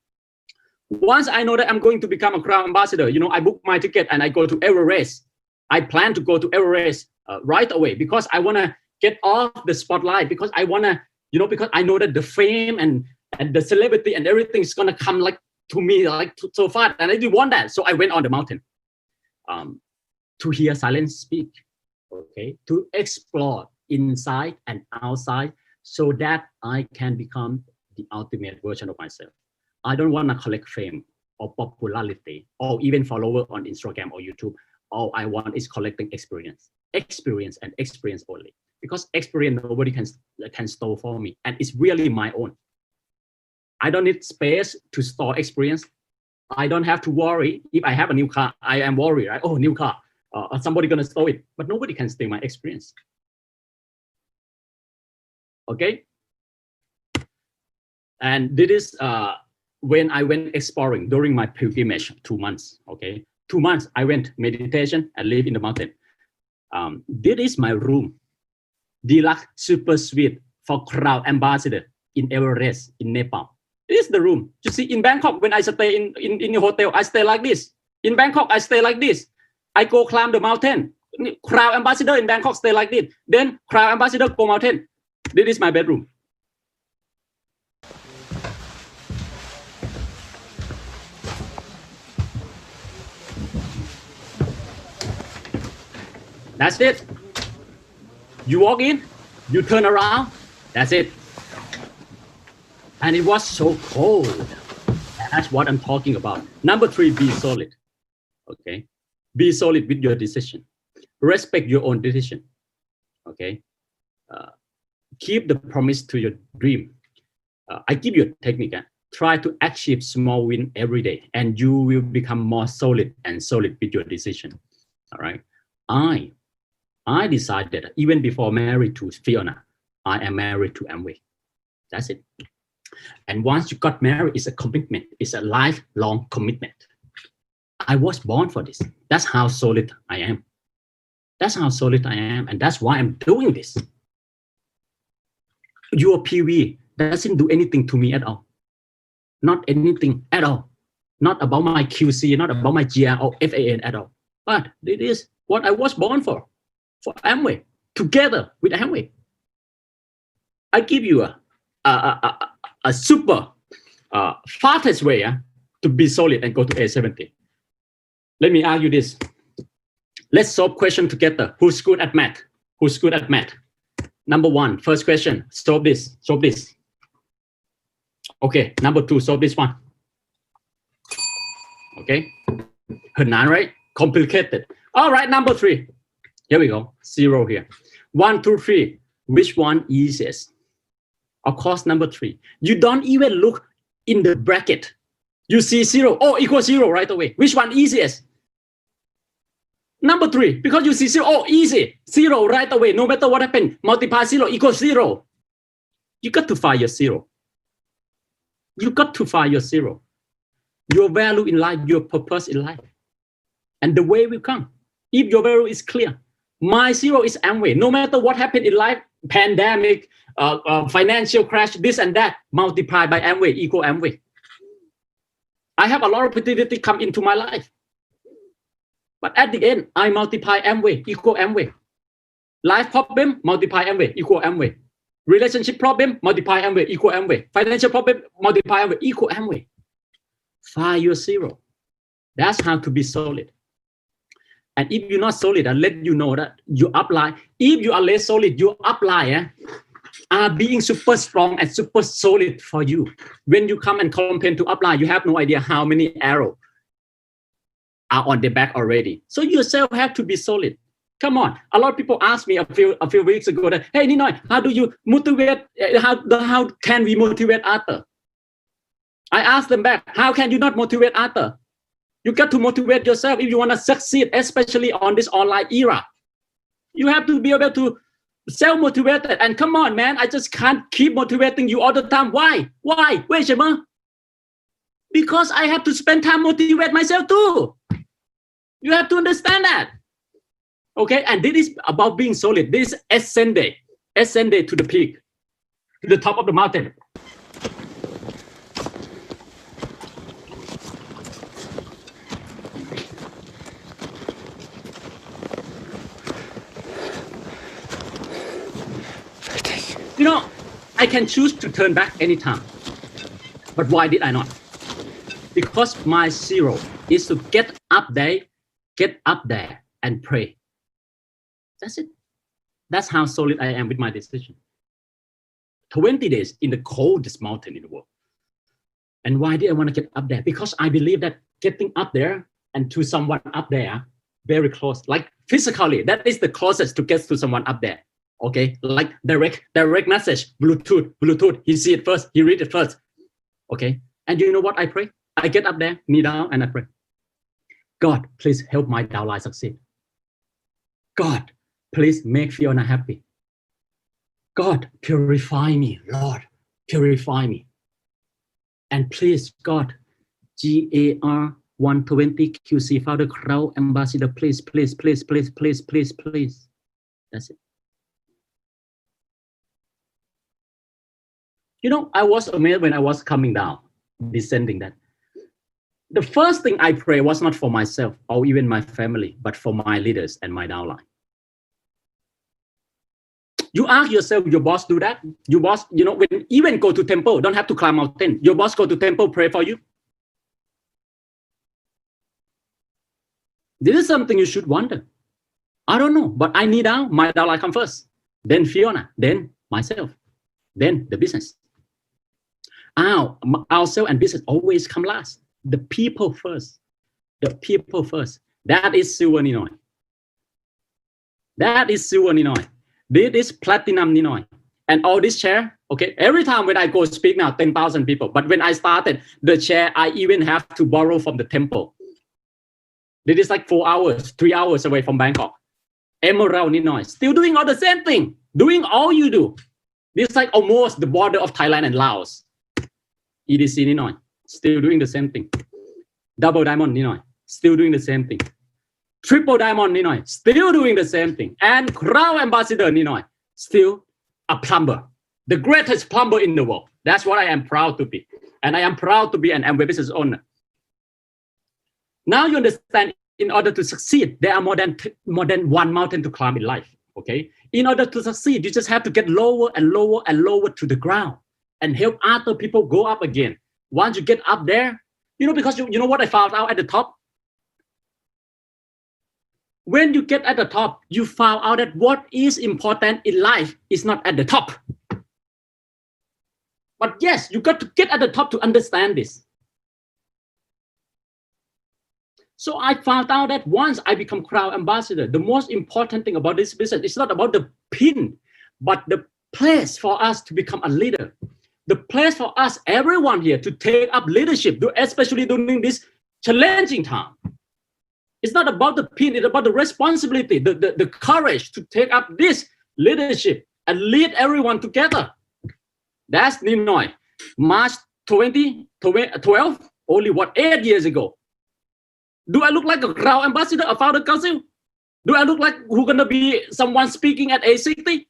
Once I know that I'm going to become a crowd ambassador, you know, I book my ticket and I go to Everest. I plan to go to Everest right away because I want to get off the spotlight, because I want to, you know, because I know that the fame and the celebrity and everything is going to come like to me like so fast, and I didn't want that. So I went on the mountain to hear silence speak, okay, to explore inside and outside so that I can become the ultimate version of myself. I don't want to collect fame or popularity or even follower on Instagram or YouTube. All I want is collecting experience and experience only, because experience nobody can store for me, and it's really my own. I don't need space to store experience. I don't have to worry. If I have a new car, I am worried, right? Oh, new car, somebody gonna steal it, but nobody can steal my experience. Okay. And this is when I went exploring during my pilgrimage, 2 months. Okay, 2 months I went meditation and live in the mountain. This is my room, deluxe super suite for Crown Ambassador in Everest in Nepal. This is the room. You see, in Bangkok, when I stay in the hotel, I stay like this. In Bangkok, I stay like this. I go climb the mountain. Crown Ambassador in Bangkok stay like this. Then Crown Ambassador go mountain. This is my bedroom. That's it. You walk in, you turn around, that's it. And it was so cold. And that's what I'm talking about. Number 3, be solid. Okay. Be solid with your decision. Respect your own decision. Okay. Keep the promise to your dream. I give you a technique. Try to achieve small win every day, and you will become more solid and solid with your decision. All right. I decided even before married to Fiona, I am married to Amway. That's it. And once you got married, it's a commitment. It's a lifelong commitment. I was born for this. That's how solid I am. That's how solid I am. And that's why I'm doing this. Your PV doesn't do anything to me at all. Not anything at all. Not about my QC, not about my GR or FAN at all. But it is what I was born for Amway, together with Amway. I give you a super fastest way to be solid and go to A70. Let me ask you this. Let's solve question together. Who's good at math? Who's good at math? Number 1, first question, solve this, solve this. Okay, number 2, solve this one. Okay, 很难, right? Complicated. All right, number 3. Here we go, 0 here. 1, 2, 3, which one easiest? Of course, number 3. You don't even look in the bracket. You see 0, oh, equals 0 right away. Which one easiest? Number 3, because you see 0, oh, easy, 0 right away. No matter what happened, multiply 0 equals 0. You got to find your 0. You got to find your 0. Your value in life, your purpose in life. And the way will come. If your value is clear, my 0 is Amway. No matter what happened in life, pandemic, financial crash, this and that, multiplied by Amway equal Amway. I have a lot of opportunity come into my life. But at the end, I multiply Amway equal Amway. Life problem, multiply Amway equal Amway. Relationship problem, multiply Amway equal Amway. Financial problem, multiply Amway equal Amway. Find your 0. That's how to be solid. And if you're not solid, I'll let you know that your upline, if you are less solid, your upline are being super strong and super solid for you. When you come and complain to upline, you have no idea how many arrows are on the back already. So you yourself have to be solid. Come on. A lot of people asked me a few weeks ago that, hey, Ninoy, how do you motivate? How can we motivate Arthur? I asked them back, how can you not motivate Arthur? You got to motivate yourself if you want to succeed, especially on this online era. You have to be able to self-motivated. And come on, man, I just can't keep motivating you all the time. Why? Why? Wait, Shema. Because I have to spend time motivate myself too. You have to understand that. Okay, and this is about being solid. This is ascend to the peak, to the top of the mountain. You know, I can choose to turn back anytime. But why did I not? Because my 0 is to get up there and pray. That's it. That's how solid I am with my decision. 20 days in the coldest mountain in the world. And why did I want to get up there? Because I believe that getting up there and to someone up there, very close, like physically, that is the closest to get to someone up there. Okay, like direct message, Bluetooth. He see it first, he read it first. Okay, and you know what I pray? I get up there, knee down, and I pray. God, please help my downline succeed. God, please make Fiona happy. God, purify me, Lord, purify me. And please, God, GAR 120 QC Founder Crowd Ambassador, please. That's it. You know, I was amazed when I was coming down, descending that. The first thing I pray was not for myself or even my family, but for my leaders and my downline. You ask yourself, your boss do that? Your boss, you know, when even go to temple, don't have to climb mountain. Your boss go to temple, pray for you. This is something you should wonder. I don't know, but I need down. My downline come first, then Fiona, then myself, then the business. Ourselves and business always come last. The people first. The people first. That is silver Ninoy. That is silver Ninoy. This is platinum Ninoy. And all this chair, okay, every time when I go speak now, 10,000 people. But when I started the chair, I even have to borrow from the temple. This is like 4 hours, 3 hours away from Bangkok. Emerald Ninoy, still doing all the same thing, doing all you do. This is like almost the border of Thailand and Laos. EDC Ninoy, still doing the same thing. Double diamond Ninoy, still doing the same thing. Triple diamond Ninoy, still doing the same thing. And Crown Ambassador Ninoy, still a plumber. The greatest plumber in the world. That's what I am proud to be. And I am proud to be an Amway business owner. Now you understand, in order to succeed, there are more than one mountain to climb in life, okay? In order to succeed, you just have to get lower and lower and lower to the ground and help other people go up again. Once you get up there, you know, because you know what I found out at the top? When you get at the top, you found out that what is important in life is not at the top. But yes, you got to get at the top to understand this. So I found out that once I become Crown Ambassador, the most important thing about this business is not about the pin, but the place for us to become a leader. The place for us, everyone here, to take up leadership, especially during this challenging time. It's not about the pin, it's about the responsibility, the courage to take up this leadership and lead everyone together. That's Ninoy. March 2012, only 8 years ago. Do I look like a Crown Ambassador, a founder council? Do I look like who's gonna be someone speaking at A60?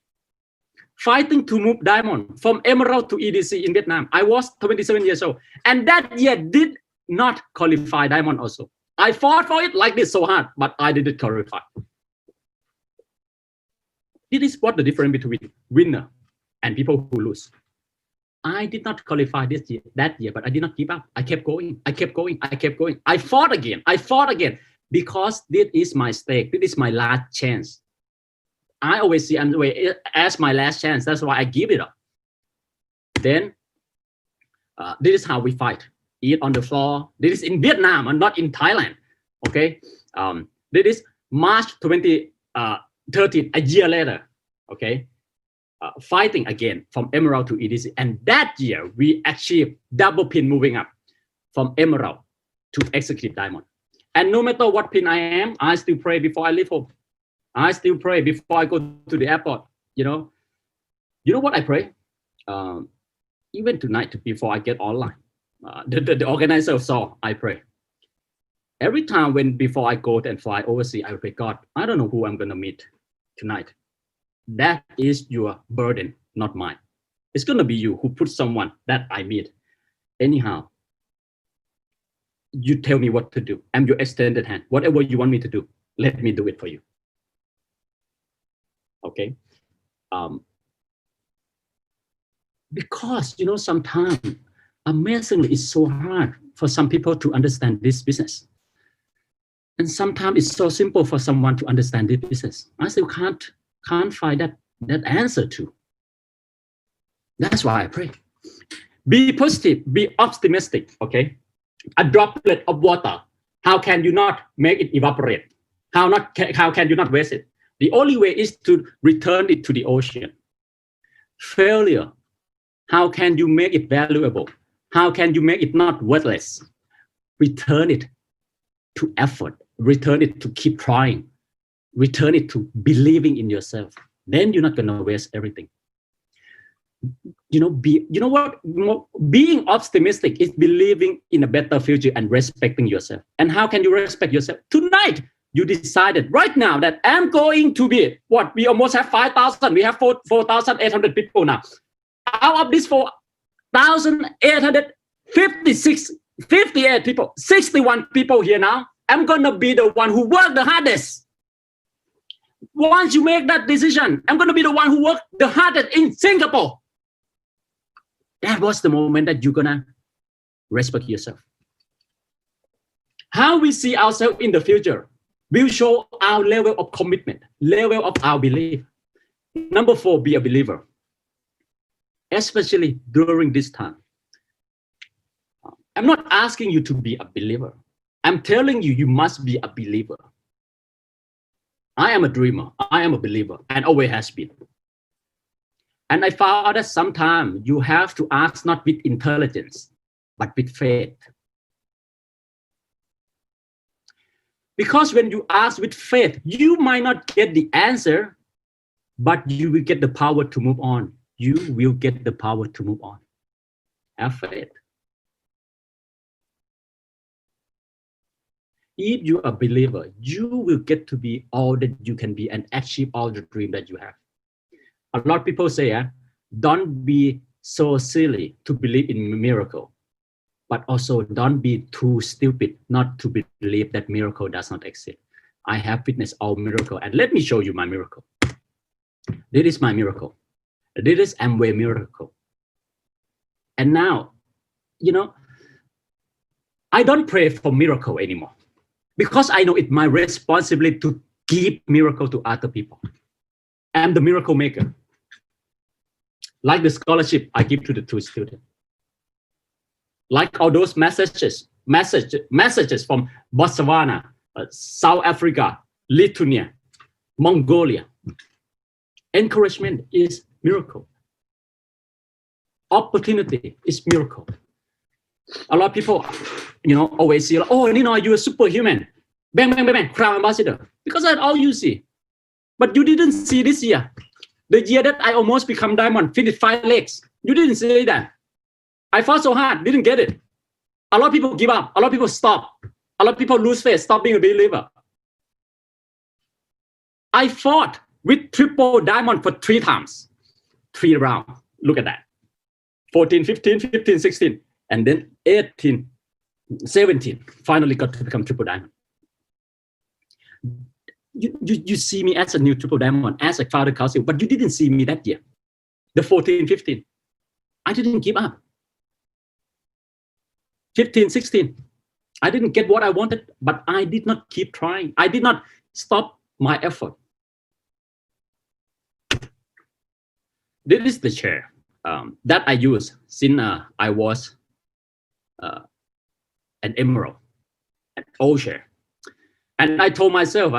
Fighting to move diamond from Emerald to EDC in Vietnam. I was 27 years old. And that year did not qualify diamond also. I fought for it like this so hard, but I didn't qualify. It is what the difference between winner and people who lose. I did not qualify that year, but I did not give up. I kept going. I fought again because this is my stake. This is my last chance. I always see Amway as my last chance. That's why I give it up. Then this is how we fight. Eat on the floor. This is in Vietnam and not in Thailand. Okay. This is March 2013, a year later. Okay. Fighting again from Emerald to EDC. And that year, we achieved double pin moving up from Emerald to Executive Diamond. And no matter what pin I am, I still pray before I leave home. I still pray before I go to the airport. You know what I pray? Even tonight, before I get online, the organizer saw, I pray. Every time before I go and fly overseas, I pray, God, I don't know who I'm going to meet tonight. That is your burden, not mine. It's going to be you who put someone that I meet. Anyhow, you tell me what to do. I'm your extended hand. Whatever you want me to do, let me do it for you. Okay? Because, sometimes, amazingly, it's so hard for some people to understand this business. And sometimes it's so simple for someone to understand this business. I still can't find that answer to. That's why I pray. Be positive, be optimistic, okay? A droplet of water, how can you not make it evaporate? How can you not waste it? The only way is to return it to the ocean. Failure, how can you make it valuable? How can you make it not worthless? Return it to effort, return it to keep trying, return it to believing in yourself. Then you're not going to waste everything. Being optimistic is believing in a better future and respecting yourself. And how can you respect yourself? Tonight, you decided right now that I'm going to be what? We almost have 5,000. We have 4,800 people now. Out of this 4,858 people, 61 people here now, I'm going to be the one who worked the hardest. Once you make that decision, I'm going to be the one who worked the hardest in Singapore. That was the moment that you're going to respect yourself. How we see ourselves in the future will show our level of commitment, level of our belief. Number 4, be a believer. Especially during this time. I'm not asking you to be a believer. I'm telling you, you must be a believer. I am a dreamer. I am a believer and always has been. And I found out that sometimes you have to ask not with intelligence, but with faith. Because when you ask with faith, you might not get the answer, but you will get the power to move on. You will get the power to move on. Have faith. If you are a believer, you will get to be all that you can be and achieve all the dream that you have. A lot of people say, don't be so silly to believe in miracle, but also don't be too stupid not to believe that miracle does not exist. I have witnessed all miracle, and let me show you my miracle. This is my miracle. This is Amway miracle. And now, I don't pray for miracle anymore because I know it's my responsibility to give miracle to other people. I'm the miracle maker. Like the scholarship I give to the 2 students. Like all those messages from Botswana, South Africa, Lithuania, Mongolia. Encouragement is miracle. Opportunity is miracle. A lot of people, always say, oh, Ninoy, you're a superhuman. Bang, bang, bang, bang, crown ambassador. Because that's all you see. But you didn't see this year. The year that I almost become diamond, finished 5 legs. You didn't see that. I fought so hard, didn't get it. A lot of people give up. A lot of people stop. A lot of people lose faith, stop being a believer. I fought with triple diamond for 3 times. 3 rounds. Look at that. 14, 15, 15, 16. And then 18, 17. Finally got to become triple diamond. You see me as a new triple diamond, as a father council, but you didn't see me that year. The 14, 15. I didn't give up. 15, 16. I didn't get what I wanted, but I did not keep trying. I did not stop my effort. This is the chair that I use since I was an emerald, an old chair. And I told myself,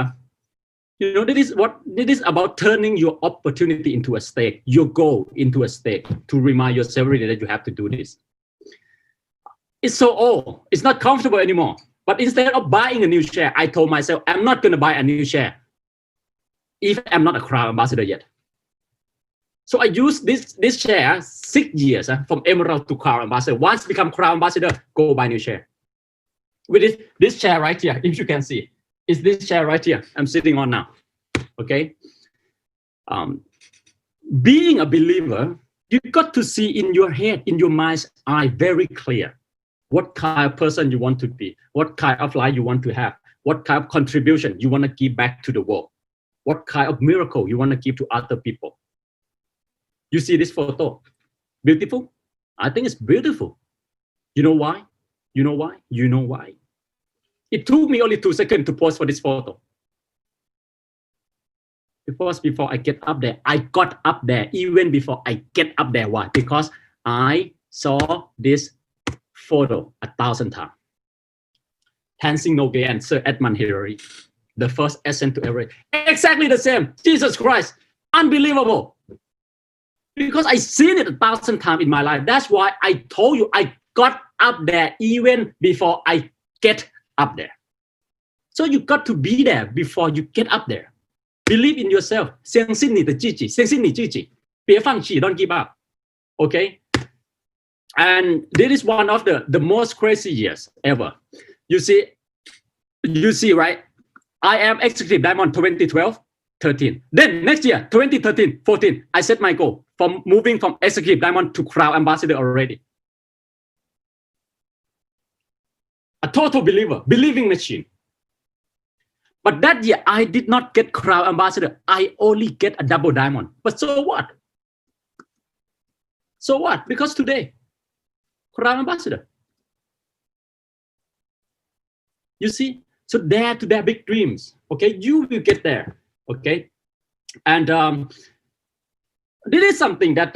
this is about turning your opportunity into a stake, your goal into a stake, to remind yourself every day that you have to do this. It's so old. It's not comfortable anymore. But instead of buying a new share, I told myself, I'm not going to buy a new share if I'm not a crown ambassador yet. So I used this share 6 years from emerald to crown ambassador. Once become crown ambassador, go buy new share. With this chair right here, if you can see, is this chair right here I'm sitting on now. Okay. Being a believer, you got to see in your head, in your mind's eye, very clear what kind of person you want to be, what kind of life you want to have, what kind of contribution you want to give back to the world, what kind of miracle you want to give to other people. You see this photo, beautiful? I think it's beautiful. You know why? You know why? You know why? It took me only 2 seconds to pose for this photo. Because before I get up there, I got up there. Even before I get up there, why? Because I saw this photo 1,000 times. Tenzing Norgay and Sir Edmund Hillary, the first ascent to Everest. Exactly the same. Jesus Christ. Unbelievable. Because I seen it 1,000 times in my life. That's why I told you I got up there even before I get up there. So you got to be there before you get up there. Believe in yourself. 相信你的自己，相信你自己，别放弃, don't give up. Okay? And this is one of the most crazy years ever. You see, right? I am executive diamond 2012, 13. Then next year, 2013, 14, I set my goal from moving from executive diamond to crown ambassador already. A total believer, believing machine. But that year, I did not get crown ambassador. I only get a double diamond. But so what? So what? Because today, crown ambassador. You see? So dare to their big dreams. Okay, you will get there. Okay, and this is something that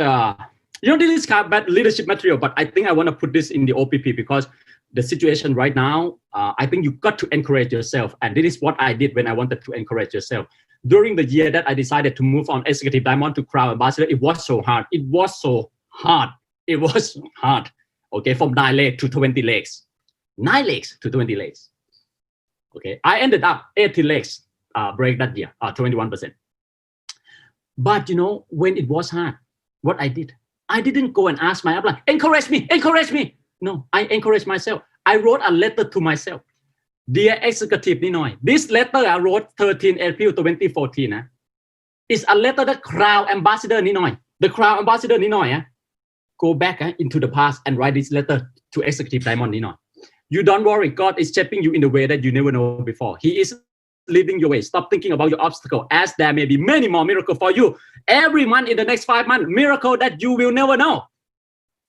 this is kind of bad leadership material. But I think I want to put this in the OPP because the situation right now, I think you got to encourage yourself, and this is what I did when I wanted to encourage yourself. During the year that I decided to move on executive diamond to crown ambassador, it was so hard. It was so hard. It was hard. Okay, from 9 legs to 20 legs, 9 legs to 20 legs. Okay, I ended up 80 legs break that year, 21%. But when it was hard, what I did, I didn't go and ask my upline, encourage me, encourage me. No, I encouraged myself. I wrote a letter to myself. Dear Executive Ninoy, this letter I wrote 13 April 2014 is a letter that Crown Ambassador Ninoy, the Crown Ambassador Ninoy, go back into the past and write this letter to Executive Diamond Ninoy. You don't worry, God is shaping you in a way that you never know before. He is leading your way. Stop thinking about your obstacle, as there may be many more miracles for you. Every month in the next 5 months, miracle that you will never know.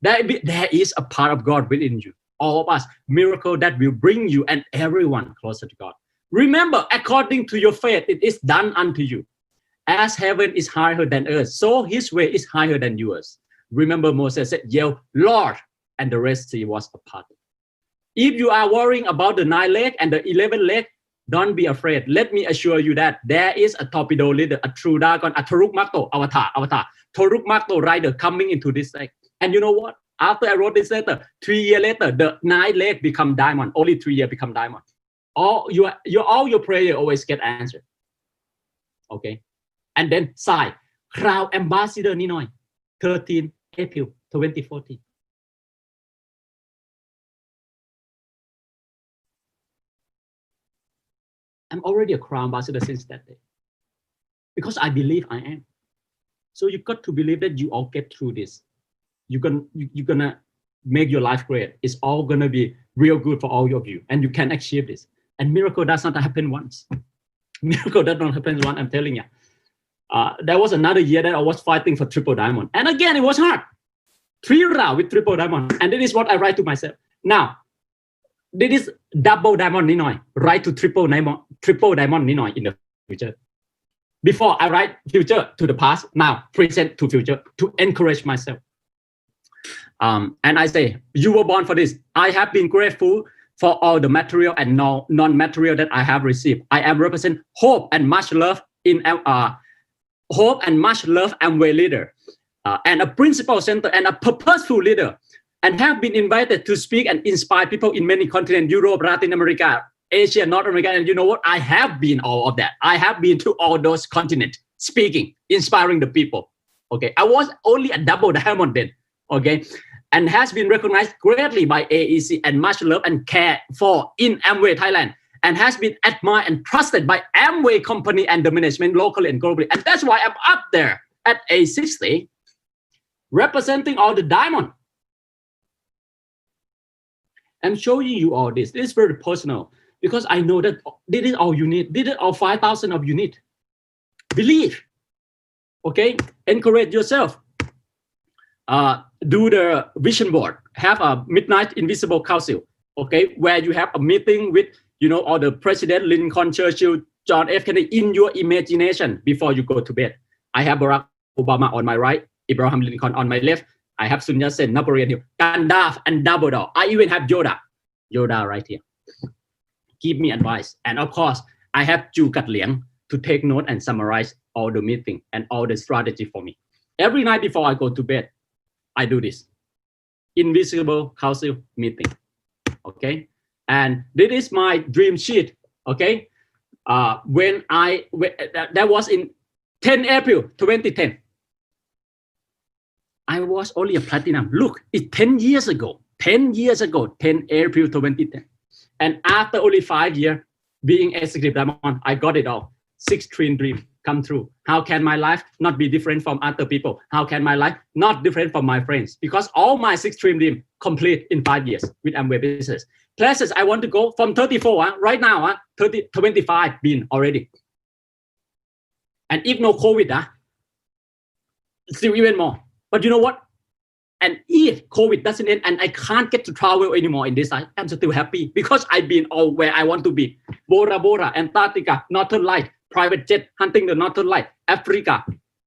There is a part of God within you, all of us, miracle that will bring you and everyone closer to God. Remember, according to your faith, it is done unto you. As heaven is higher than earth, so his way is higher than yours. Remember, Moses said, yell, Lord, and the Red Sea was apart. If you are worrying about the 9 leg and the 11 leg, don't be afraid. Let me assure you that there is a torpedo leader, a true dragon, a Taruk Makto, avatar, Taruk Makto rider coming into this leg. And you know what? After I wrote this letter, 3 years later, the 9 leg become diamond. Only 3 years become diamond. All your prayer always get answered. Okay. And then sign, Crown Ambassador Ninoy, 13 April 2014. I'm already a Crown Ambassador since that day. Because I believe I am. So you got to believe that you all get through this. You're gonna make your life great. It's all gonna be real good for all of you. And you can achieve this. And miracle does not happen once. Miracle does not happen once, I'm telling you. There was another year that I was fighting for triple diamond. And again, it was hard. 3 rounds with triple diamond. And that is what I write to myself. Now, this is double diamond Ninoy. Write to triple diamond Ninoy in the future. Before I write future to the past, now present to future to encourage myself. And I say, you were born for this. I have been grateful for all the material and non-material that I have received. I am represent hope and much love in hope and much love Amway leader, and a principal center and a purposeful leader, and have been invited to speak and inspire people in many continents, Europe, Latin America, Asia, North America. And you know what? I have been all of that. I have been to all those continents, speaking, inspiring the people. Okay, I was only a double diamond then. Okay, and has been recognized greatly by AEC and much love and care for in Amway Thailand, and has been admired and trusted by Amway company and the management locally and globally. And that's why I'm up there at A60, representing all the diamond. I'm showing you all this. This is very personal because I know that this is all you need. This is all 5,000 of you need. Believe. Okay, encourage yourself. Do the vision board. Have a midnight invisible council. Okay, where you have a meeting with all the President, Lincoln, Churchill, John F. Kennedy in your imagination before you go to bed. I have Barack Obama on my right, Abraham Lincoln on my left, I have Sun Yat-sen, Napoleon Hill, Gandalf, and Dumbledore. I even have Yoda right here. Give me advice. And of course, I have Chu Kat Liang to take note and summarize all the meeting and all the strategy for me. Every night before I go to bed, I do this. Invisible Council meeting. Okay. And this is my dream sheet. Okay. That was in 10 April 2010. I was only a platinum. Look, it's 10 years ago. 10 years ago, 10 April 2010. And after only 5 years being executive diamond, I got it all. 6 trillion dream come true. How can my life not be different from other people? How can my life not different from my friends? Because all my 6 trillion dream complete in 5 years with Amway business. Places I want to go from 34, right now, 25 been already. And if no COVID, still even more. But you know what? And if COVID doesn't end and I can't get to travel anymore in this side, I'm still happy because I've been all where I want to be. Bora Bora, Antarctica, Northern Light, private jet, hunting the Northern Light, Africa,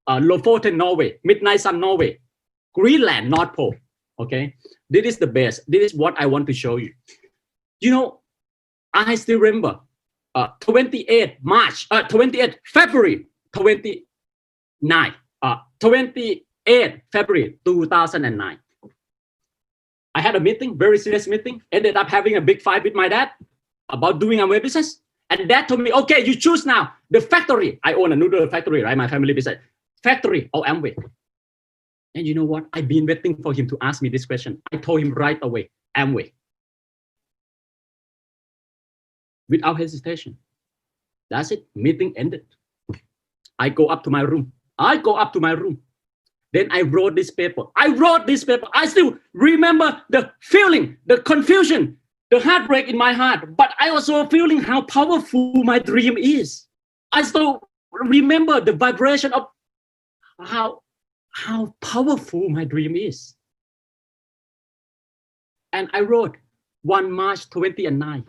Lofoten, Norway, Midnight Sun, Norway, Greenland, North Pole. Okay, this is the best. This is what I want to show you. You know, I still remember 28 February 28 February 2009. I had a meeting, very serious meeting, ended up having a big fight with my dad about doing Amway business. And dad told me, okay, you choose now the factory. I own a noodle factory, right? My family business. Factory or Amway. And you know what? I've been waiting for him to ask me this question. I told him right away, Amway. Without hesitation. That's it. Meeting ended. I go up to my room. Then I wrote this paper. I still remember the feeling, the confusion, the heartbreak in my heart. But I also feeling how powerful my dream is. I still remember the vibration of how powerful my dream is. And I wrote 1 March 2009.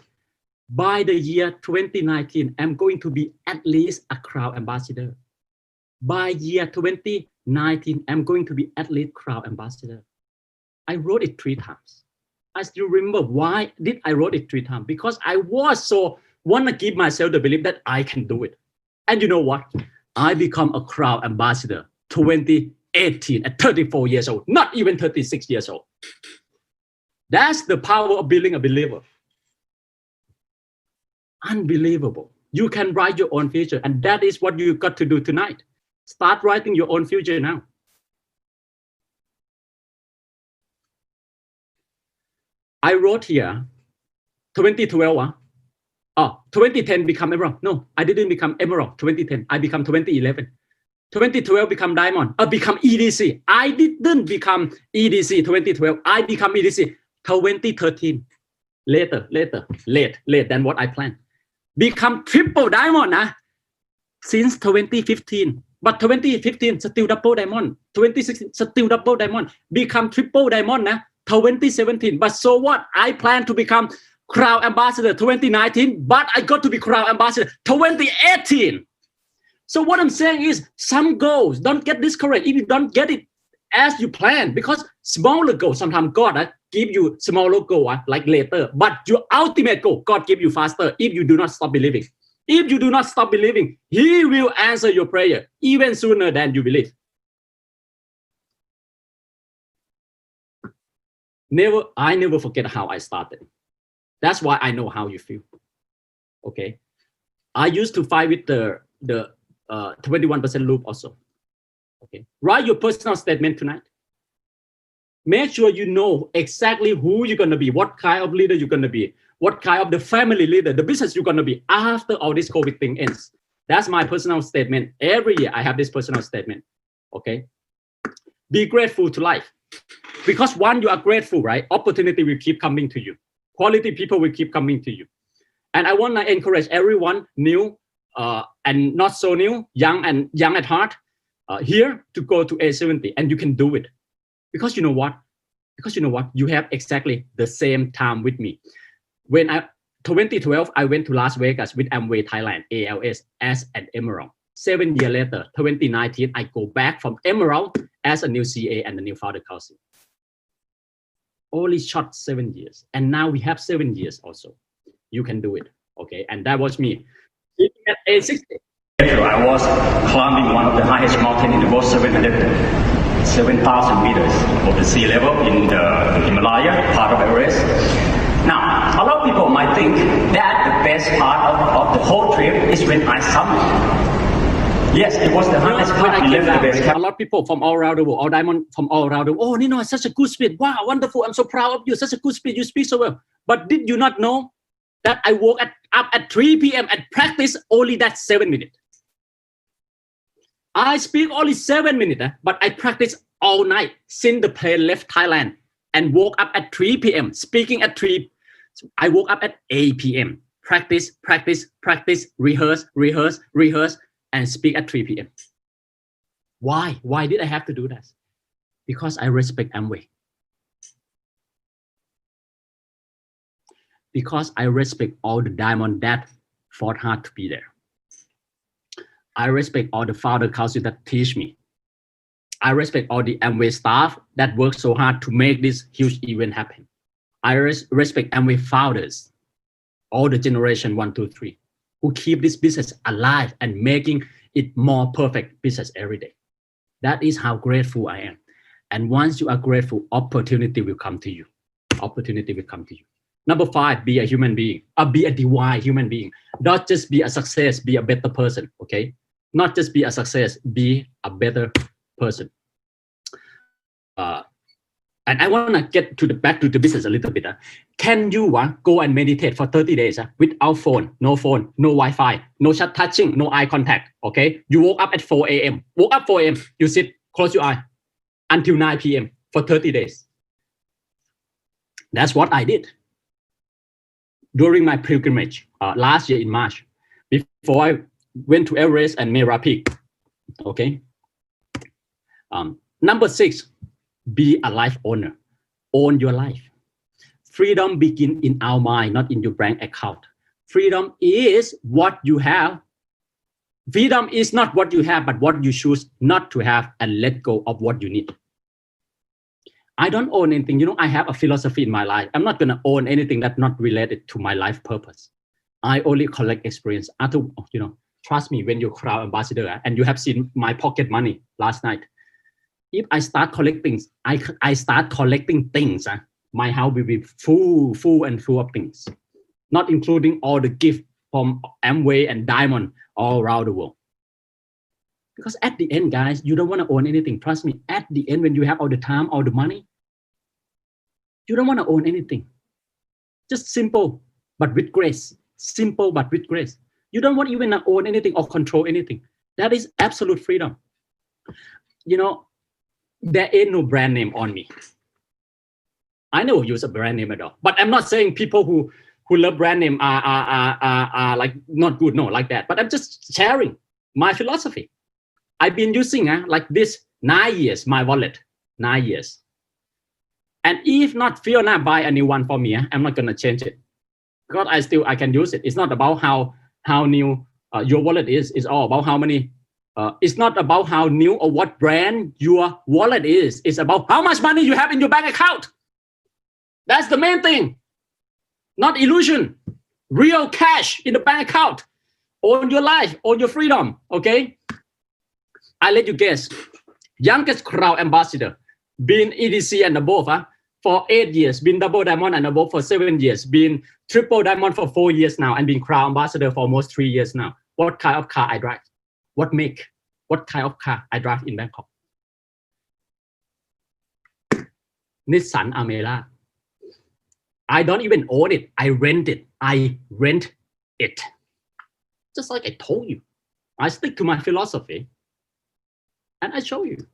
By the year 2019, I'm going to be at least a Crown Ambassador. By year 2019, I'm going to be at least Crown Ambassador. I wrote it 3 times. I still remember why did I wrote it 3 times? Because I was so want to give myself the belief that I can do it. And you know what? I become a Crown Ambassador 2018 at 34 years old, not even 36 years old. That's the power of being a believer. Unbelievable. You can write your own future, and that is what you got to do tonight. Start writing your own future now. I wrote here 2012. 2010 become emerald. No, I didn't become emerald. 2010, I become 2011. 2012 become diamond. Become EDC. I didn't become EDC 2012. I become EDC 2013. Late than what I planned. Become triple diamond since 2015. But 2015 still double diamond. 2016 still double diamond. Become triple diamond 2017. But so what? I plan to become Crown Ambassador 2019, but I got to be Crown Ambassador 2018. So what I'm saying is some goals, don't get discouraged if you don't get it as you plan, because smaller goals, sometimes God give you smaller goal like later, but your ultimate goal, God give you faster if you do not stop believing. If you do not stop believing, He will answer your prayer even sooner than you believe. I never forget how I started. That's why I know how you feel. Okay. I used to fight with the 21% loop also. Okay. Write your personal statement tonight. Make sure you know exactly who you're going to be, what kind of leader you're going to be, what kind of the family leader, the business you're going to be after all this COVID thing ends. That's my personal statement. Every year I have this personal statement. Okay. Be grateful to life. Because once you are grateful, right, opportunity will keep coming to you. Quality people will keep coming to you. And I want to encourage everyone new and not so new, young and young at heart, here to go to A70, and you can do it. Because you know what? You have exactly the same time with me. When 2012, I went to Las Vegas with Amway Thailand, ALS, as an Emerald. 7 years later, 2019, I go back from Emerald as a new CA and a new founder council. only short 7 years. And now we have 7 years also. You can do it. Okay. And that was me. At age 60. I was climbing one of the highest mountains in the world, 7,000 meters above the sea level in the Himalaya, part of Everest. Now, a lot of people might think that the best part of the whole trip is when I summited. Yes, it was the hardest part. A lot of people from all around the world, all diamond from all around the world. Oh, Ninoy, such a good speed. Wow, wonderful. I'm so proud of you. Such a good speed. You speak so well. But did you not know that I woke up at 3 p.m. and practice only that 7 minutes? I speak only 7 minutes, but I practice all night since the plane left Thailand and woke up at 3 p.m. Speaking at 3, I woke up at 8 p.m. Practice, rehearse, and speak at 3 p.m. Why? Why did I have to do that? Because I respect Amway. Because I respect all the diamond that fought hard to be there. I respect all the founder council that teach me. I respect all the Amway staff that work so hard to make this huge event happen. I respect Amway founders, all the generation 1, 2, 3, who keep this business alive and making it more perfect business every day. That is how grateful I am. And once you are grateful, opportunity will come to you. Opportunity will come to you. Number 5, be a human being. Be a divine human being. Not just be a success, be a better person, okay? Not just be a success, be a better person. And I want to get to back to the business a little bit. Can you go and meditate for 30 days without phone, no Wi-Fi, no chat touching, no eye contact, okay? You woke up at 4 a.m. Woke up 4 a.m. You sit, close your eye until 9 p.m. for 30 days. That's what I did during my pilgrimage last year in March, before I went to Everest and Mera Peak, okay? Number 6, be a life owner. Own your life. Freedom begins in our mind, not in your bank account. Freedom is what you have. Freedom is not what you have, but what you choose not to have and let go of what you need. I don't own anything. You know, I have a philosophy in my life. I'm not going to own anything that's not related to my life purpose. I only collect experience. Trust me, when you're crowd ambassador and you have seen my pocket money last night, if I start collecting, I start collecting things. My house will be full of things, not including all the gifts from Amway and Diamond all around the world. Because at the end, guys, you don't want to own anything. Trust me. At the end, when you have all the time, all the money, you don't want to own anything. Just simple, but with grace. Simple, but with grace. You don't want even to own anything or control anything. That is absolute freedom. You know, there ain't no brand name on me. I never use a brand name at all. But I'm not saying people who love brand name are like not good, no, like that. But I'm just sharing my philosophy. I've been using like this 9 years, my wallet, 9 years. And if not Fiona buy a new one for me, I'm not gonna change it. Because I can use it. It's not about how new your wallet is. It's all about how many. It's not about how new or what brand your wallet is. It's about how much money you have in your bank account. That's the main thing. Not illusion. Real cash in the bank account. Own your life, own your freedom. Okay. I let you guess. Youngest crowd ambassador, been EDC and above for 8 years, been double diamond and above for 7 years, been triple diamond for 4 years now, and been crowd ambassador for almost 3 years now. What kind of car I drive? What make? What kind of car I drive in Bangkok? Nissan Almera. I don't even own it. I rent it. I rent it. Just like I told you. I stick to my philosophy. And I show you.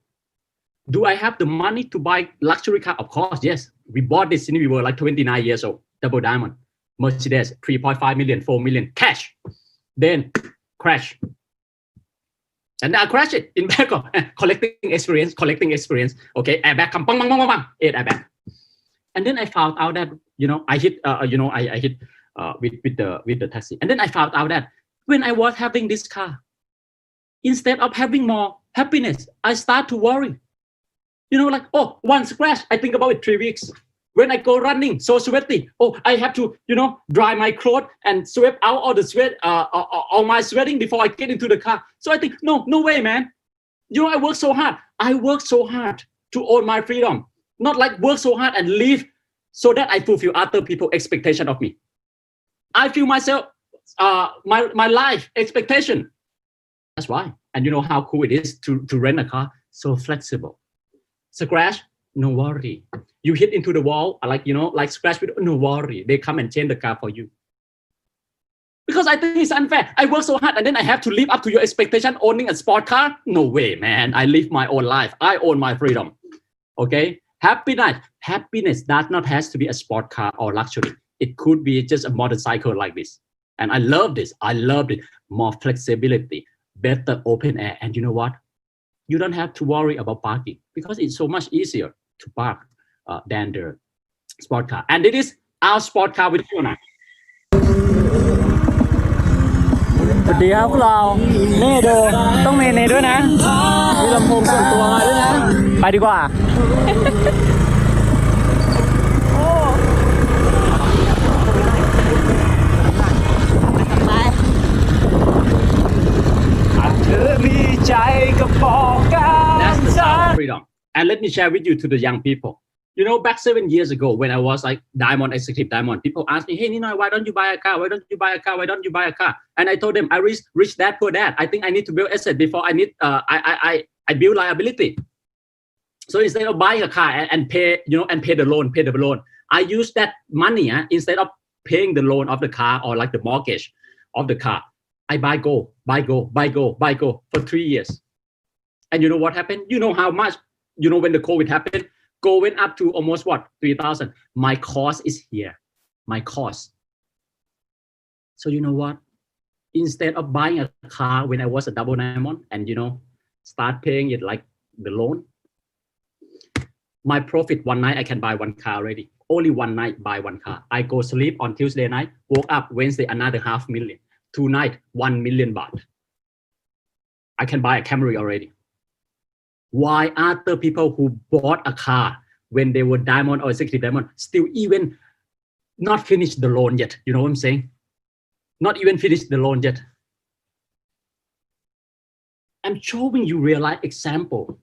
Do I have the money to buy luxury car? Of course, yes. We bought this when we were like 29 years old. Double diamond. Mercedes, 3.5 million, 4 million. Cash. Then crash. And I crashed it in Bangkok. collecting experience. Okay, airbag come, bang, bang, bang, bang, 8 airbag. And then I found out that, I hit, I hit with the taxi. And then I found out that when I was having this car, instead of having more happiness, I start to worry. Like, one scratch, I think about it 3 weeks. When I go running, so sweaty. Oh, I have to, dry my clothes and sweep out all the sweat, all my sweating before I get into the car. So I think, no way, man. I work so hard. I work so hard to own my freedom. Not like work so hard and live so that I fulfill other people's expectation of me. I feel myself, my life expectation. That's why. And you know how cool it is to rent a car? So flexible. Scratch, no worry. You hit into the wall, like scratch with, no worry. They come and change the car for you. Because I think it's unfair. I work so hard and then I have to live up to your expectation owning a sport car? No way, man. I live my own life. I own my freedom. Okay? Happiness does not have to be a sport car or luxury. It could be just a motorcycle like this. And I love this. I love it. More flexibility, better open air. And you know what? You don't have to worry about parking because it's so much easier to park than the sport car. And it is our sport car with Fiona. สวัสดีครับพวกเรานี่ดูต้องมีนี่ด้วยนะมีลำโพงส่วนตัวมาด้วยนะไปดีกว่าเธอมีใจก็บอกกัน That's the sound of freedom. And let me share with you to the young people. Back 7 years ago when I was like executive diamond, people asked me, hey, Ninoy, why don't you buy a car? Why don't you buy a car? Why don't you buy a car? And I told them, I rich dad, poor dad. I think I need to build asset before I need, I build liability. So instead of buying a car and pay, and pay the loan, I use that money instead of paying the loan of the car or like the mortgage of the car. I buy gold for 3 years. And you know what happened? You know how much, when the COVID happened, gold went up to almost 3,000. My cost is here. My cost. So you know what? Instead of buying a car when I was a double diamond and start paying it like the loan, my profit one night I can buy one car already. Only one night buy one car. I go sleep on Tuesday night, woke up Wednesday another 500,000. Tonight 1 million baht. I can buy a Camry already. Why other people who bought a car when they were diamond or executive diamond still even not finished the loan yet? You know what I'm saying? Not even finished the loan yet. I'm showing you real life example.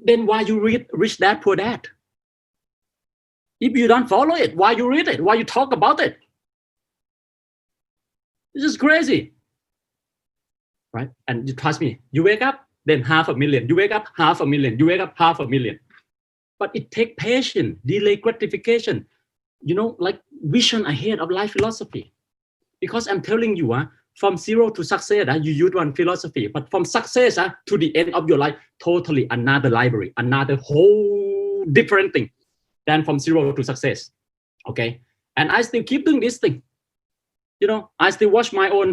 Then why you read Rich Dad Poor Dad? If you don't follow it, why you read it? Why you talk about it? This is crazy. Right? And you trust me, you wake up, then 500,000. You wake up 500,000. You wake up 500,000. But it takes patience, delay gratification, like vision ahead of life philosophy. Because I'm telling you, from zero to success, you use one philosophy. But from success to the end of your life, totally another library, another whole different thing than from zero to success. Okay? And I still keep doing this thing. I still wash my own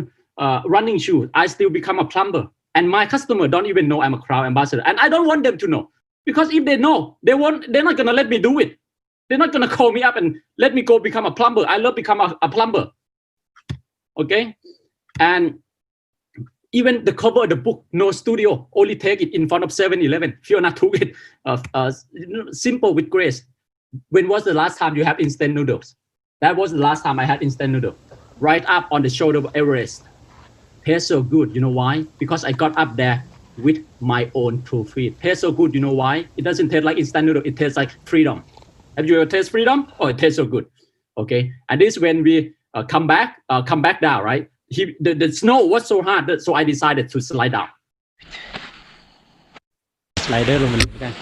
running shoes. I still become a plumber. And my customer don't even know I'm a crowd ambassador. And I don't want them to know. Because if they know, they're not going to let me do it. They're not going to call me up and let me go become a plumber. I love become a plumber. Okay? And even the cover of the book, no studio, only take it in front of 7-Eleven. Fiona took it simple with grace. When was the last time you have instant noodles? That was the last time I had instant noodles. Right up on the shoulder of Everest. Tastes so good. You know why? Because I got up there with my own 2 feet. Tastes so good. You know why? It doesn't taste like instant noodle. It tastes like freedom. Have you ever tasted freedom? Oh, it tastes so good. Okay. And this when we come back down, right? The snow was so hard, so I decided to slide down. Slider ลงมาเลยกัน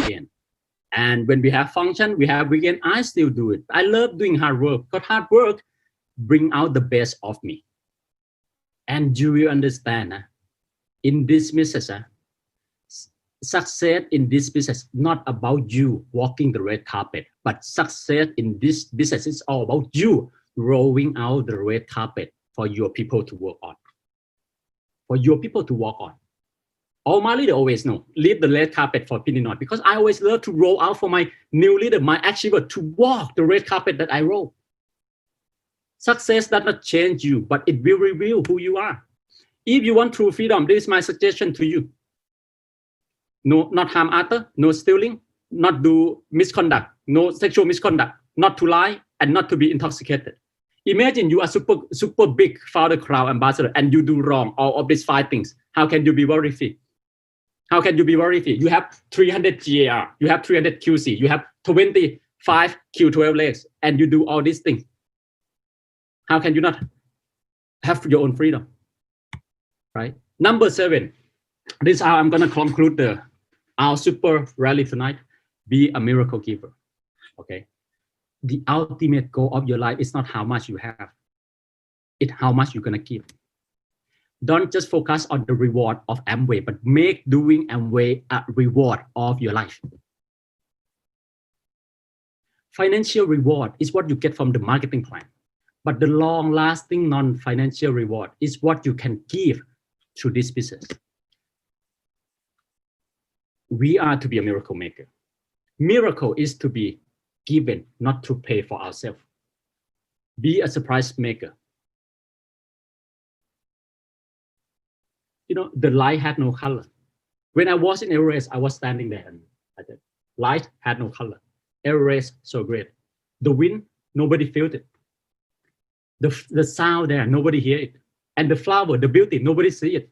Again. And when we have function, we have weekend, I still do it. I love doing hard work because hard work bring out the best of me. And do you understand? In this business, success in this business not about you walking the red carpet, but success in this business is all about you rolling out the red carpet for your people to work on, for your people to walk on. All my leaders always know, leave the red carpet for Ninoy, because I always love to roll out for my new leader, my achiever, to walk the red carpet that I roll. Success does not change you, but it will reveal who you are. If you want true freedom, this is my suggestion to you. No, not harm others, no stealing, not do misconduct, no sexual misconduct, not to lie, and not to be intoxicated. Imagine you are super big founder, crowd ambassador, and you do wrong all of these 5 things. How can you be worry free? How can you be worry free? You have 300 GAR, you have 300 QC, you have 25 Q12 legs, and you do all these things. How can you not have your own freedom? Right? Number 7. This is how I'm going to conclude our super rally tonight. Be a miracle giver. Okay. The ultimate goal of your life is not how much you have. It's how much you're going to give. Don't just focus on the reward of Amway, but make doing Amway a reward of your life. Financial reward is what you get from the marketing plan. But the long-lasting non-financial reward is what you can give through this business. We are to be a miracle maker. Miracle is to be given, not to pay for ourselves. Be a surprise maker. You know, the light had no color. When I was in Everest, I was standing there and I said, light had no color. Everest, so great. The wind, nobody felt it. The sound there, nobody hear it. And the flower, the beauty, nobody see it.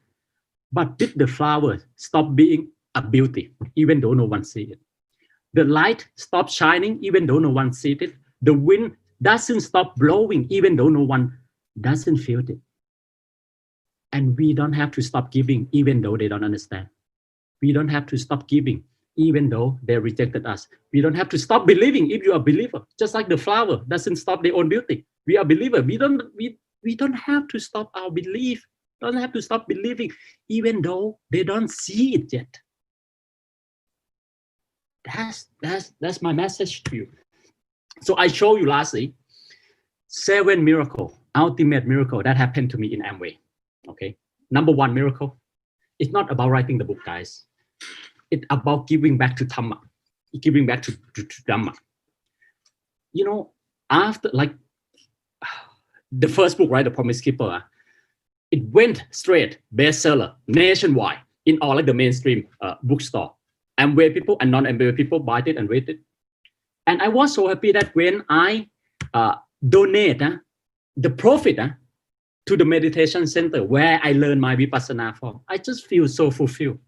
But did the flower stop being a beauty, even though no one see it? The light stopped shining, even though no one sees it. The wind doesn't stop blowing, even though no one doesn't feel it. And we don't have to stop giving, even though they don't understand. We don't have to stop giving, even though they rejected us. We don't have to stop believing if you are a believer. Just like the flower doesn't stop their own beauty. We are believers. We don't have to stop our belief. Don't have to stop believing, even though they don't see it yet. That's my message to you. So I show you lastly 7 miracle, ultimate miracle that happened to me in Amway. Okay. Number 1 miracle. It's not about writing the book, guys. It's about giving back to Dhamma, giving back to Dhamma. You know, after like the first book, right, The Promise Keeper, it went straight bestseller nationwide in all like the mainstream bookstore. Amway people and non-Amway people buy it and read it. And I was so happy that when I donate the profit to the meditation center where I learned my Vipassana from, I just feel so fulfilled.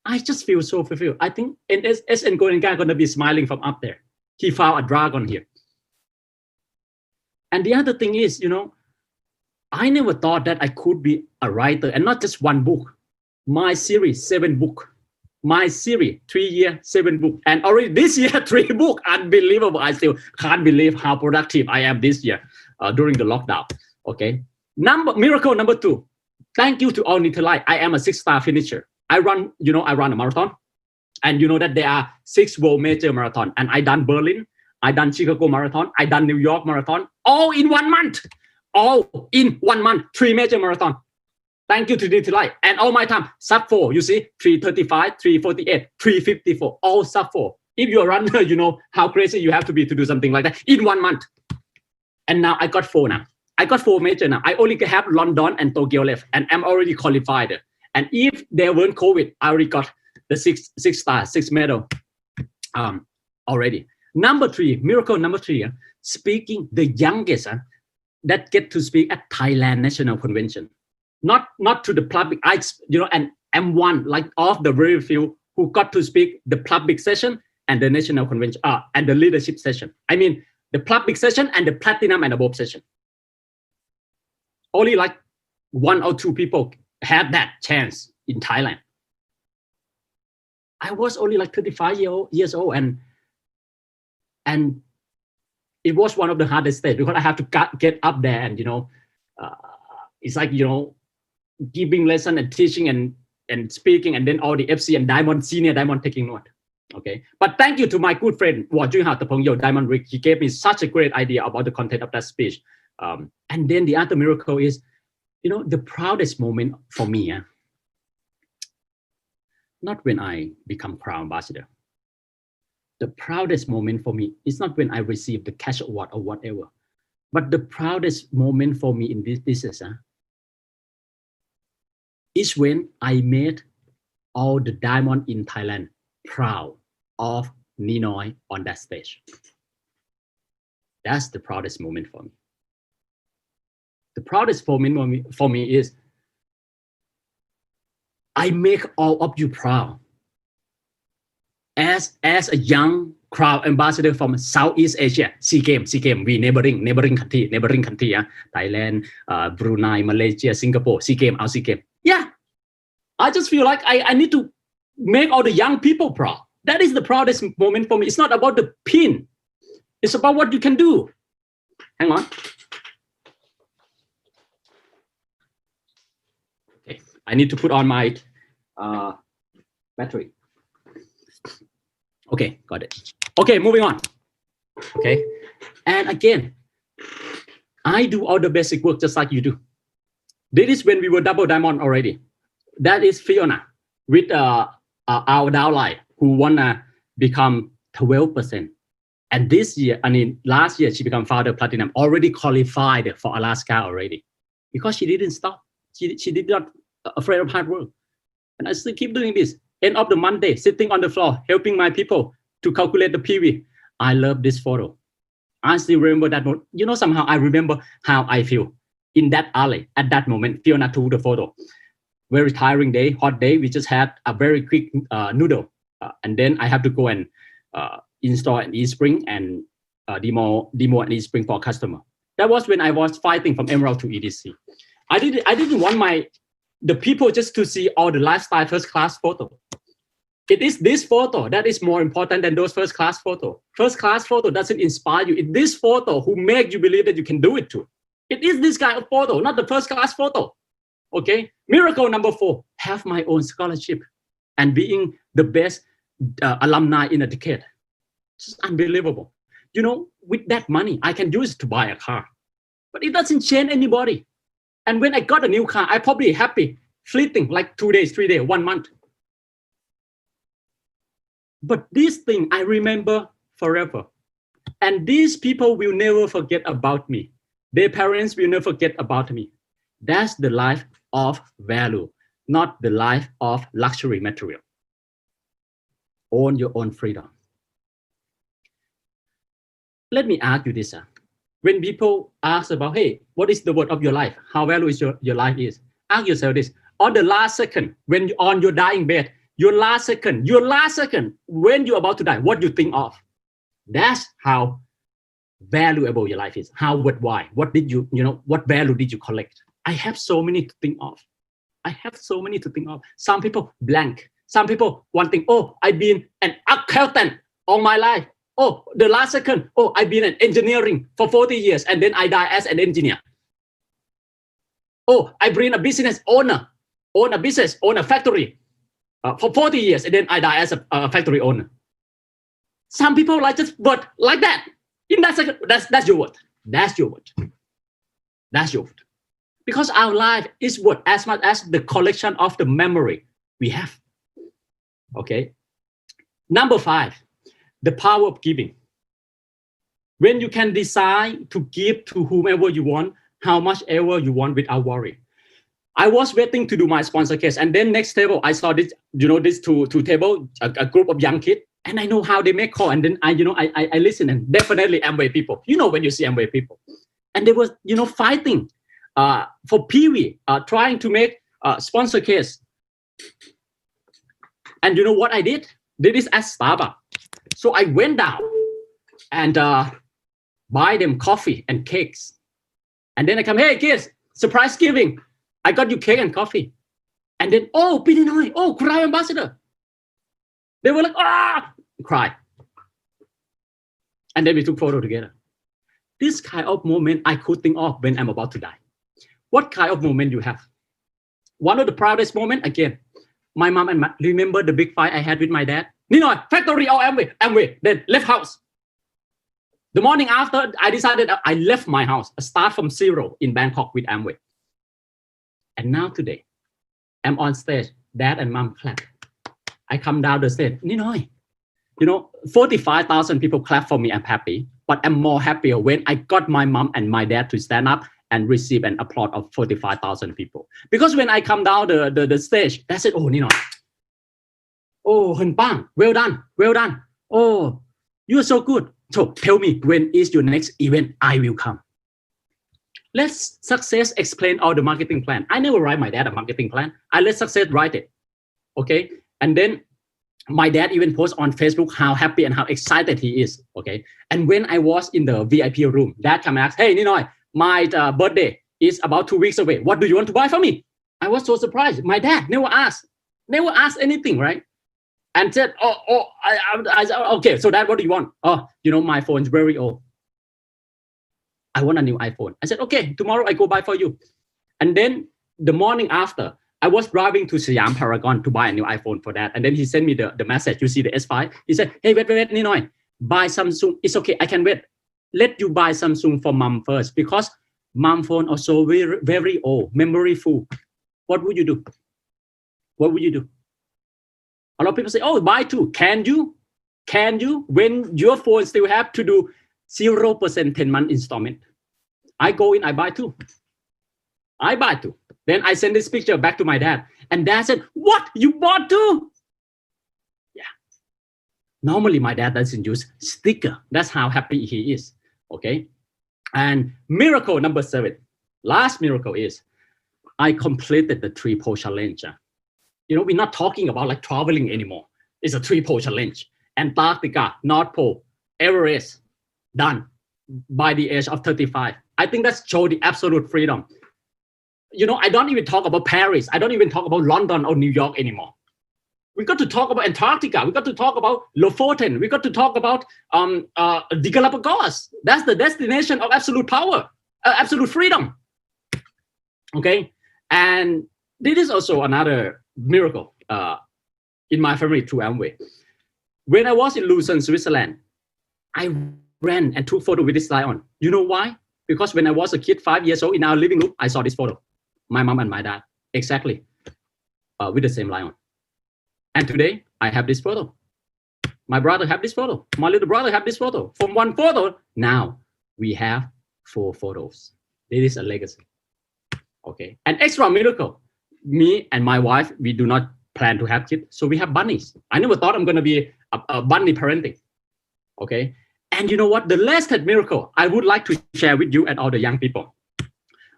I just feel so fulfilled. I think S.N. Goenka going to be smiling from up there. He found a dragon here. And the other thing is, you know, I never thought that I could be a writer, and not just 1 book. My series, 7 books. My series, 3 years, 7 books. And already this year, 3 books. Unbelievable. I still can't believe how productive I am this year during the lockdown. Okay. Miracle number 2. Thank you to all Ninoy. I am a 6-star finisher. I run a marathon. And you know that there are 6 world major marathon. And I done Berlin. I done Chicago Marathon. I done New York Marathon. All in 1 month. All in 1 month. 3 major marathon. Thank you to Ninoy. And all my time, sub 4. You see, 3:35, 3:48, 3:54. All sub 4. If you're a runner, you know how crazy you have to be to do something like that in 1 month. And now I got 4 now. I got 4 major now. I only have London and Tokyo left. And I'm already qualified. And if there weren't COVID, I already got the 6 medal already. Number 3, miracle number 3, speaking the youngest that get to speak at Thailand National Convention. Not to the public, and I'm one like of the very few who got to speak the public session and the national convention and the leadership session. I mean, the public session and the platinum and above session. Only like 1 or 2 people had that chance in Thailand. I was only like 35 years old, and it was one of the hardest days because I have to get up there and it's like giving lesson and teaching and speaking, and then all the FC and Diamond Senior Diamond taking note. Okay, but thank you to my good friend Diamond Rick. He gave me such a great idea about the content of that speech. And then the other miracle is, the proudest moment for me, not when I become Crown Ambassador. The proudest moment for me is not when I receive the cash award or whatever, But the proudest moment for me in this business is when I made all the diamond in Thailand proud of Ninoy on that stage. That's the proudest moment for me. The proudest moment for me is I make all of you proud. As a young crowd ambassador from Southeast Asia, SEA Games, we neighboring country, Thailand, Brunei, Malaysia, Singapore, SEA Games, SEA Games. Yeah, I just feel like I need to make all the young people proud. That is the proudest moment for me. It's not about the pin. It's about what you can do. Hang on. Okay, I need to put on my battery. Okay, got it. Okay, moving on. Okay, and again, I do all the basic work just like you do. This is when we were double diamond already. That is Fiona with our downline who wanna become 12%. And this year, last year, she became founder platinum, already qualified for Alaska already, because she didn't stop. She did not afraid of hard work. And I still keep doing this. End of the Monday, sitting on the floor, helping my people to calculate the PV. I love this photo. I still remember that moment. You know, somehow I remember how I feel in that alley at that moment. Fiona took the photo. Very tiring day, hot day. We just had a very quick noodle. And then I have to go and install an eSpring and demo an eSpring for a customer. That was when I was fighting from Emerald to EDC. I didn't want the people just to see all the lifestyle first class photo. It is this photo that is more important than those first class photo. First class photo doesn't inspire you. It's this photo who make you believe that you can do it too. It is this kind of photo, not the first class photo. Okay. Miracle number 4, have my own scholarship and being the best alumni in a decade. It's unbelievable. You know, with that money, I can use it to buy a car, but it doesn't change anybody. And when I got a new car, I probably happy, fleeting, like 2 days, 3 days, 1 month. But this thing I remember forever. And these people will never forget about me. Their parents will never forget about me. That's the life of value, not the life of luxury material. Own your own freedom. Let me ask you this. When people ask about, hey, what is the word of your life? How value is your life is? Ask yourself this. On the last second, when you're on your dying bed, your last second, when you're about to die, what do you think of? That's how valuable your life is. How, what, why? What did what value did you collect? I have so many to think of. Some people blank. Some people wanting, oh, I've been an accountant all my life. Oh, the last second, oh, I've been in engineering for 40 years and then I die as an engineer. Oh, I've been a business owner, own a factory for 40 years and then I die as a factory owner. Some people like just word like that. In that second, that's your word. That's your word. That's your word. Because our life is what as much as the collection of the memory we have. Okay. Number 5. The power of giving. When you can decide to give to whomever you want, how much ever you want without worry. I was waiting to do my sponsor case, and then next table I saw this, this two table, a group of young kids, and I know how they make call, and then I listen, and definitely Amway people. When you see Amway people, and they were fighting for PV, trying to make sponsor case, and you know what I did? Did this at Starbucks. So I went down and buy them coffee and cakes. And then I come, hey kids, surprise giving. I got you cake and coffee. And then, oh, Ninoy, oh, cry ambassador. They were like, cry. And then we took photo together. This kind of moment I could think of when I'm about to die. What kind of moment you have? One of the proudest moment, again, my mom and remember the big fight I had with my dad? Ninoy, factory or Amway, then left house. The morning after, I decided I left my house. I start from 0 in Bangkok with Amway. And now today, I'm on stage. Dad and mom clap. I come down the stage. Ninoy, 45,000 people clap for me. I'm happy. but I'm more happier when I got my mom and my dad to stand up and receive an applause of 45,000 people. Because when I come down the stage, they said, oh, Ninoy, oh, Hun Bang, well done, well done. Oh, you're so good. So tell me, when is your next event? I will come. Let's success explain all the marketing plan. I never write my dad a marketing plan. I let success write it. Okay. And then my dad even posts on Facebook how happy and how excited he is. Okay. And when I was in the VIP room, dad came and asked, hey, Ninoy, my birthday is about 2 weeks away. What do you want to buy for me? I was so surprised. My dad never asked anything, right? And said, I said, okay, so dad, what do you want? Oh, you know, my phone's very old. I want a new iPhone. I said, okay, tomorrow I go buy for you. And then the morning after, I was driving to Siam Paragon to buy a new iPhone for that. And then he sent me the message. You see the S5? He said, hey, wait, Ninoy, buy Samsung. It's okay, I can wait. Let you buy Samsung for mom first because mom phone also very, very old, memory full. What would you do? What would you do? A lot of people say, oh, buy two. Can you? Can you? When your phone still have to do 0% 10-month installment. I go in, I buy two. I buy two. Then I send this picture back to my dad. And dad said, what? You bought two? Yeah. Normally, my dad doesn't use sticker. That's how happy he is. Okay. And miracle number 7. Last miracle is I completed the 3-pole challenge. You know, we're not talking about like traveling anymore. It's a 3-pole challenge. Antarctica, North Pole, Everest, done by the age of 35. I think that shows the absolute freedom. You know, I don't even talk about Paris. I don't even talk about London or New York anymore. We got to talk about Antarctica. We got to talk about Lofoten. We got to talk about the Galapagos. That's the destination of absolute power, absolute freedom. Okay, and this is also another miracle in my family through Amway. When I was in Lucerne, Switzerland, I ran and took photo with this lion. You know why? Because when I was a kid, 5 years old, in our living room, I saw this photo. My mom and my dad, exactly, with the same lion. And today, I have this photo. My brother have this photo. My little brother have this photo. From one photo, now we have 4 photos. This is a legacy. Okay. An extra miracle. Me and my wife, we do not plan to have kids, so we have bunnies. I never thought I'm going to be a bunny parenting. Okay. And you know what? The latest miracle I would like to share with you and all the young people.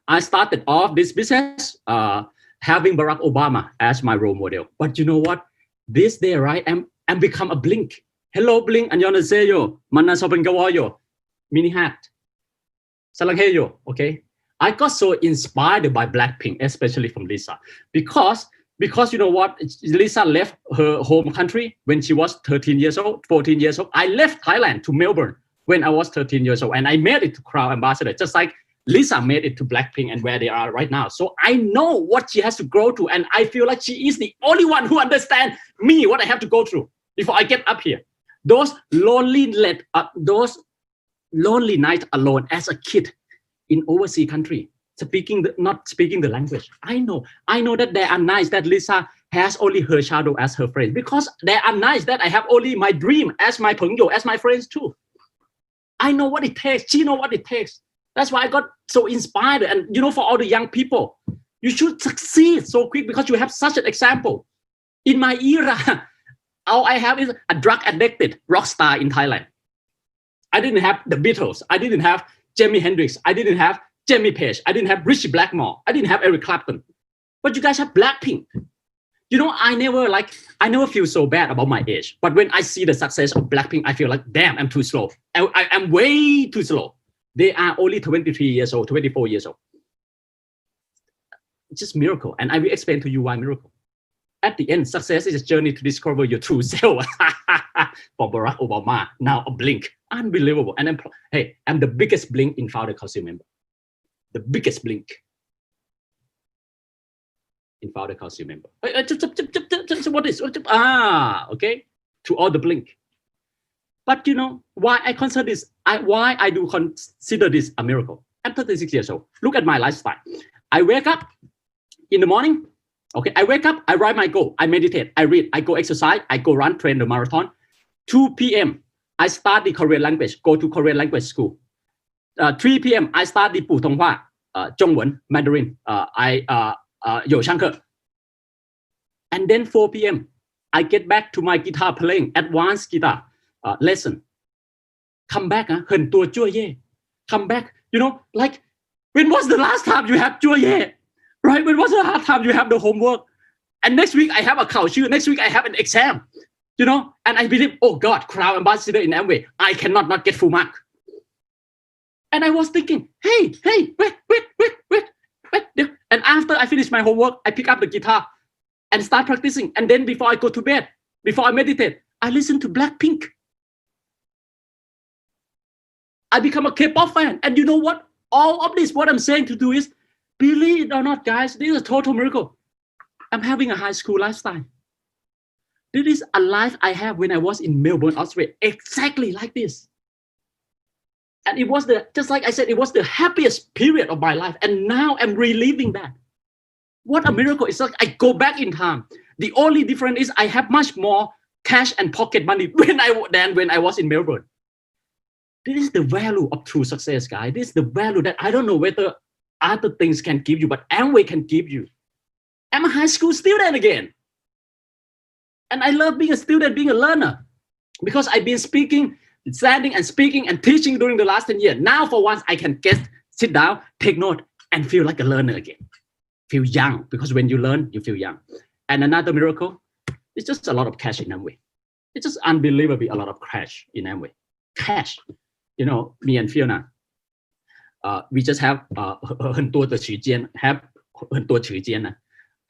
I started off this business having Barack Obama as my role model. But you know what? This day, right, I'm become a Blink. Hello, Blink. 안녕하세요. 만나서 반가워요. Mini hat. 사랑해요. Okay. I got so inspired by Blackpink, especially from Lisa, because you know what? Lisa left her home country when she was 13 years old, 14 years old. I left Thailand to Melbourne when I was 13 years old, and I made it to Crown Ambassador, just like Lisa made it to Blackpink and where they are right now. So I know what she has to go through, and I feel like she is the only one who understands me, what I have to go through before I get up here. Those lonely nights alone as a kid in overseas country, not speaking the language. I know that there are nights that Lisa has only her shadow as her friend, because there are nights that I have only my dream as my朋友, as my friends too. I know what it takes. She know what it takes. That's why I got so inspired. And you know, for all the young people, you should succeed so quick because you have such an example. In my era, all I have is a drug addicted rock star in Thailand. I didn't have the Beatles. I didn't have Jimi Hendrix. I didn't have Jimmy Page. I didn't have Richie Blackmore. I didn't have Eric Clapton. But you guys have Blackpink. You know, I never feel so bad about my age. But when I see the success of Blackpink, I feel like, damn, I'm too slow. I'm way too slow. They are only 23 years old, 24 years old. It's just miracle. And I will explain to you why miracle. At the end, success is a journey to discover your true self. For Barack Obama, now a Blink. Unbelievable. And I'm the biggest Blink in Founder Council member. The biggest Blink in Founder Council member. What is? Okay. To all the Blink. But you know why I consider this? Why I do consider this a miracle? I'm 36 years old. Look at my lifestyle. I wake up in the morning. Okay, I wake up, I write my goal, I meditate, I read, I go exercise, I go run, train the marathon. 2 p.m., I start the Korean language, go to Korean language school. 3 p.m. I start the 普通话 中文 Mandarin. I 有上课. And then 4 p.m. I get back to my guitar playing, advanced guitar lesson. Come back, 很多作业. Come back, you know, like when was the last time you have 作业? Right? When was the last time you have the homework? And next week I have a 考试. Next week I have an exam. You know, and I believe, oh God, Crown Ambassador in Amway, I cannot not get full mark. And I was thinking, hey, wait. And after I finish my homework, I pick up the guitar and start practicing. And then before I go to bed, before I meditate, I listen to Blackpink. I become a K-pop fan. And you know what? All of this, what I'm saying to do is, believe it or not, guys, this is a total miracle. I'm having a high school lifestyle. This is a life I have when I was in Melbourne, Australia, exactly like this. And it was just like I said, it was the happiest period of my life. And now I'm reliving that. What a miracle. It's like I go back in time. The only difference is I have much more cash and pocket money than when I was in Melbourne. This is the value of true success, guys. This is the value that I don't know whether other things can give you, but Amway can give you. I'm a high school student again. And I love being a student, being a learner, because I've been standing and speaking and teaching during the last 10 years. Now, for once, I can sit down, take note, and feel like a learner again. Feel young, because when you learn, you feel young. And another miracle, it's just a lot of cash in Amway. It's just unbelievably a lot of cash in Amway. Cash. You know, me and Fiona, we just have 很多的时间, have 很多时间呢.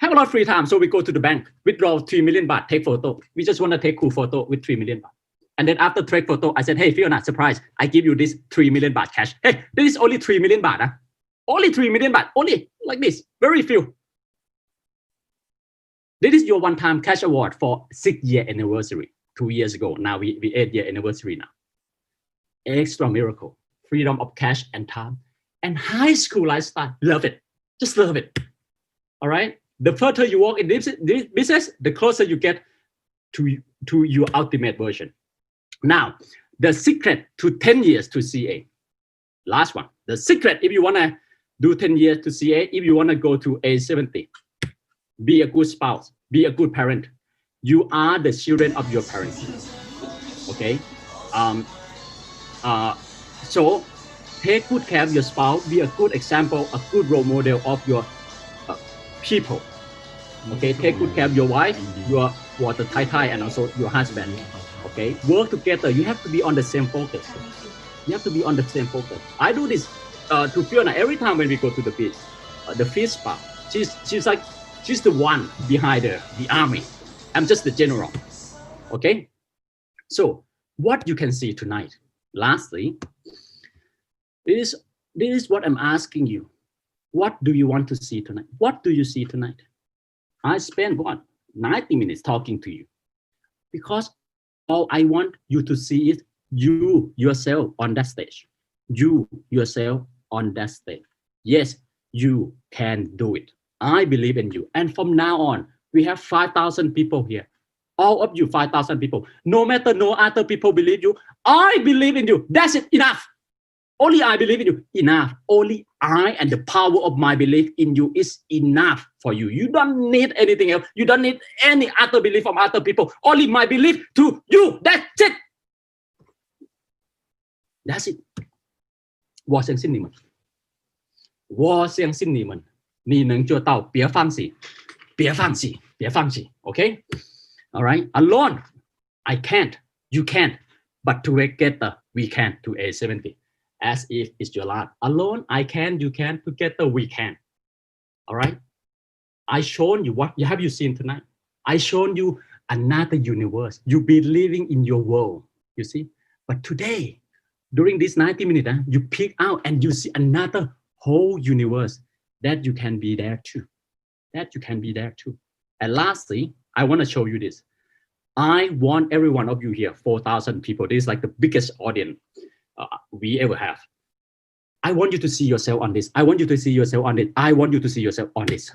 Have a lot of free time, so we go to the bank, withdraw 3 million baht, take photo. We just want to take cool photo with 3 million baht. And then after take photo, I said, hey, Fiona, surprise, I give you this 3 million baht cash. Hey, this is only 3 million baht. Huh? Only 3 million baht, only like this, very few. This is your one-time cash award for 6-year anniversary, 2 years ago. Now we 8-year anniversary now. Extra miracle, freedom of cash and time, and high school lifestyle. Love it, just love it. All right. The further you walk in this business, the closer you get to your ultimate version. Now, the secret to 10 years to CA. Last one. The secret, if you want to do 10 years to CA, if you want to go to A70, be a good spouse, be a good parent. You are the children of your parents. Okay? So take good care of your spouse, be a good example, a good role model of your people. Okay, take good care of your wife, your water tai, and also your husband. Okay, work together. You have to be on the same focus. You have to be on the same focus. I do this to Fiona every time when we go to the beach. The fish spa. She's the one behind the army. I'm just the general. Okay. So what you can see tonight. Lastly, this is what I'm asking you. What do you want to see tonight? What do you see tonight? I spent 90 minutes talking to you, because all I want you to see is you yourself on that stage. You yourself on that stage. Yes, you can do it. I believe in you. And from now on, we have 5,000 people here. All of you, 5,000 people. No matter no other people believe you, I believe in you. That's it. Enough. Only I believe in you. Enough. Only I and the power of my belief in you is enough for you. You don't need anything else. You don't need any other belief from other people. Only my belief to you. That's it. That's it. 我相信你们。我相信你们。你能做到，别放弃，别放弃，别放弃。Okay? All right. Alone, I can't. You can't. But together, we can to A70. As if it's your life. Alone, I can, you can, together, we can. All right? I shown you what have you seen tonight? I shown you another universe. You be living in your world, you see? But today, during this 90 minutes, you pick out and you see another whole universe that you can be there too. That you can be there too. And lastly, I want to show you this. I want every one of you here, 4,000 people. This is like the biggest audience we ever have. I want you to see yourself on this. I want you to see yourself on it. I want you to see yourself on this.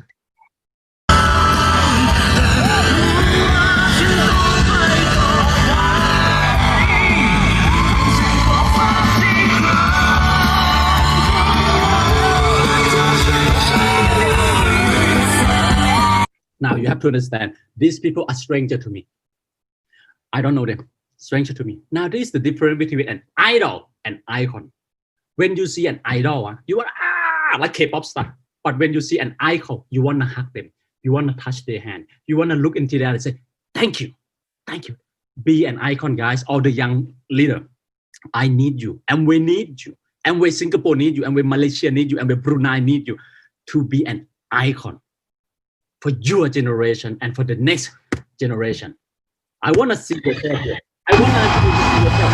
Now you have to understand, these people are stranger to me. I don't know them, stranger to me. Now this is the difference between an idol and icon. When you see an idol, you want like K-pop star. But when you see an icon, you want to hug them. You want to touch their hand. You want to look into their eyes and say, thank you. Thank you. Be an icon, guys. All the young leader. I need you. And we need you. And we Singapore need you. And we Malaysia need you. And we Brunei need you to be an icon for your generation and for the next generation. I want to see yourself here. I want to see yourself.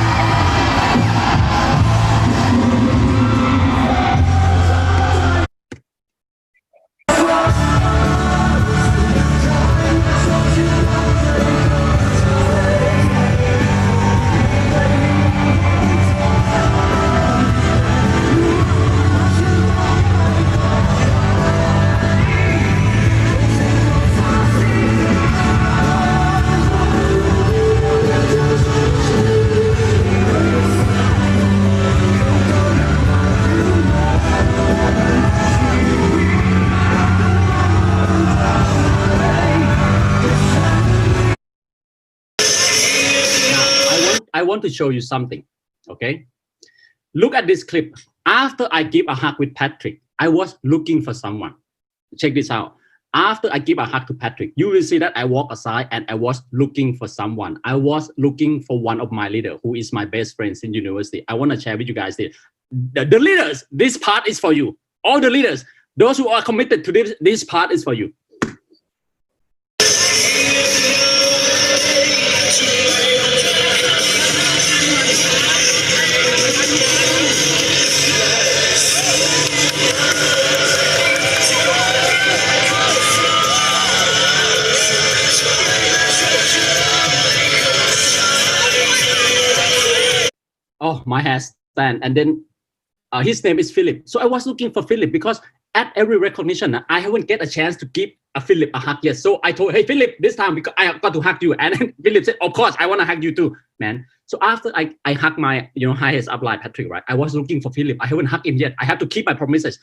I want to show you something, okay? Look at this clip. After I give a hug with Patrick, I was looking for someone. Check this out. After I give a hug to Patrick, you will see that I walk aside and I was looking for someone. I was looking for one of my leaders who is my best friends in university. I want to share with you guys this. The leaders, this part is for you. All the leaders, those who are committed to this part is for you. Oh, my hair stand. And then his name is Philip. So I was looking for Philip because at every recognition, I haven't get a chance to give a Philip a hug yet. So I told, hey, Philip, this time because I got to hug you. And then Philip said, of course, I want to hug you too, man. So after I hug my, highest upline, Patrick, right? I was looking for Philip. I haven't hugged him yet. I have to keep my promises.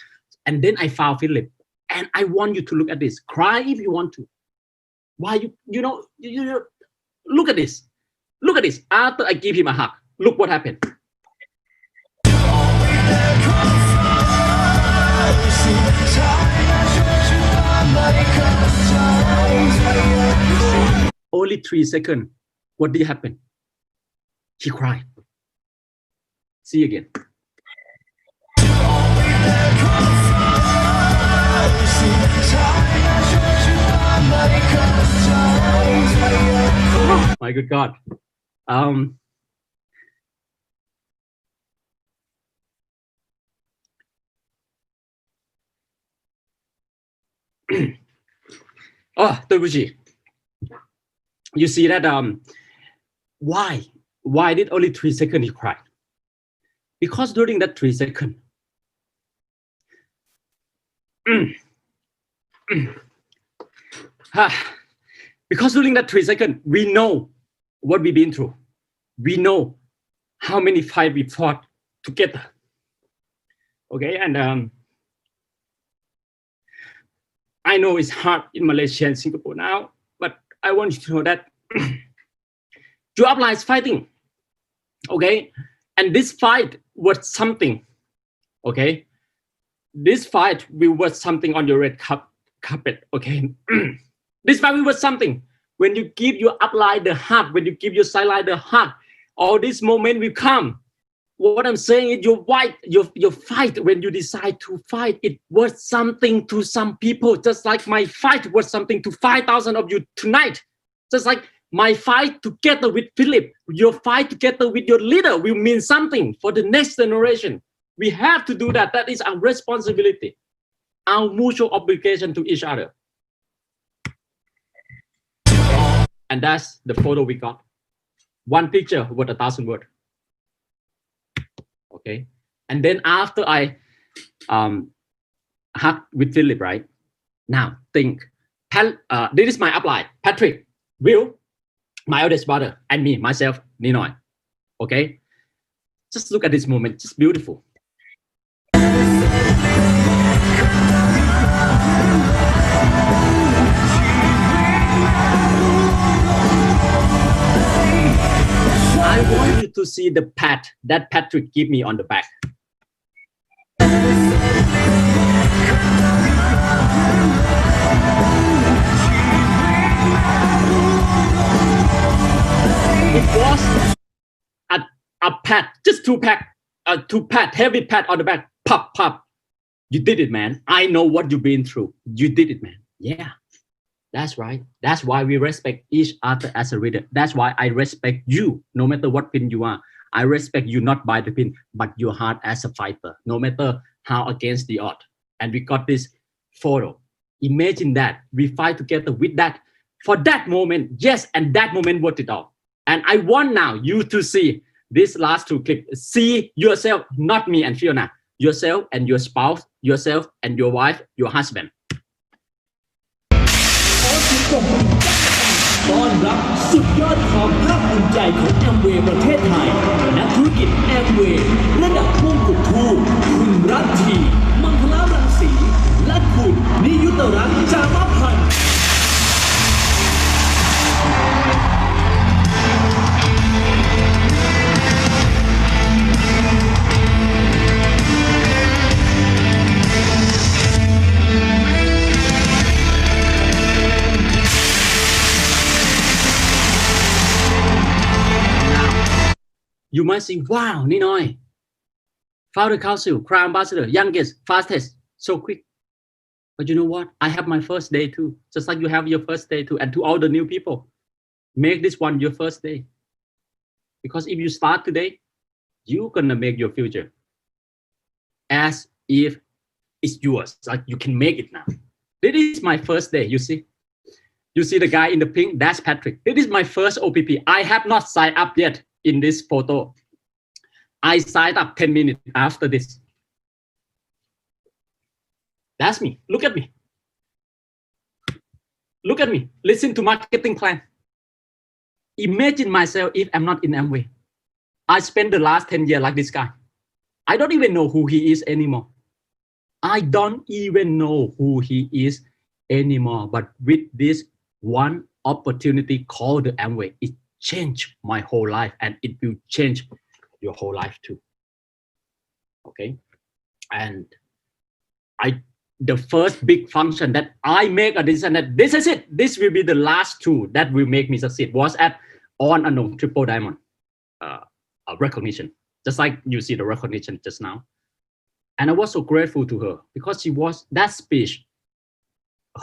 And then I found Philip. And I want you to look at this. Cry if you want to. Why you look at this. Look at this. After I give him a hug, look what happened. Only 3 seconds. What did happen? He cried. See you again. My good God. Oh, you see that why did only 3 seconds he cried? Because during that 3 seconds, because during that 3 seconds, we know what we've been through. We know how many fights we fought together. Okay, and I know it's hard in Malaysia and Singapore now, but I want you to know that your upline is fighting, okay? And this fight was something, okay? This fight will was something on your red carpet, okay? This fight will was something. When you give your upline the hug, when you give your sideline the hug, all this moment will come. What I'm saying is your fight, when you decide to fight, it was something to some people, just like my fight was something to 5,000 of you tonight. Just like my fight together with Philip, your fight together with your leader will mean something for the next generation. We have to do that. That is our responsibility, our mutual obligation to each other. And that's the photo we got. One picture worth 1,000 words. Okay, and then after I hug with Philip, right? Now think, this is my upline, Patrick, Will, my eldest brother, and me, myself, Ninoy. Okay, just look at this moment, just beautiful. to see the pat that Patrick give me on the back. It was a pat, just two pat, heavy pat on the back. Pop, pop. You did it, man. I know what you've been through. You did it, man. Yeah, that's right. That's why we respect each other as a reader. That's why I respect you, no matter what pin you are. I respect you not by the pin, but your heart as a fighter, no matter how against the odds. And we got this photo. Imagine that. We fight together with that. For that moment, yes, and that moment worth it all. And I want now you to see this last two clips. See yourself, not me and Fiona. Yourself and your spouse, yourself and your wife, your husband. ต้อนรับสุดยอดความภาคภูมิใจของแอมเวย์ประเทศไทยนักธุรกิจแอมเวย์ระดับมงกุฎทูคุณรัตทีมังคลารังสีและคุณนิยุตรัตน์จามพันธ์ You might think, wow, Ninoy, founder council, crown ambassador, youngest, fastest, so quick. But you know what? I have my first day too, just like you have your first day too. And to all the new people, make this one your first day. Because if you start today, you're gonna make your future as if it's yours. Like you can make it now. This is my first day, you see. You see the guy in the pink? That's Patrick. This is my first OPP. I have not signed up yet. In this photo, I signed up 10 minutes after this. That's me. Look at me. Look at me. Listen to marketing plan. Imagine myself if I'm not in Amway. I spent the last 10 years like this guy. I don't even know who he is anymore. I don't even know who he is anymore. But with this one opportunity called the Amway, it changed my whole life, and it will change your whole life too. Okay, and the first big function that I make a decision that this is it. This will be the last tool that will make me succeed was at On Anong Triple Diamond recognition, just like you see the recognition just now. And I was so grateful to her because she was that speech.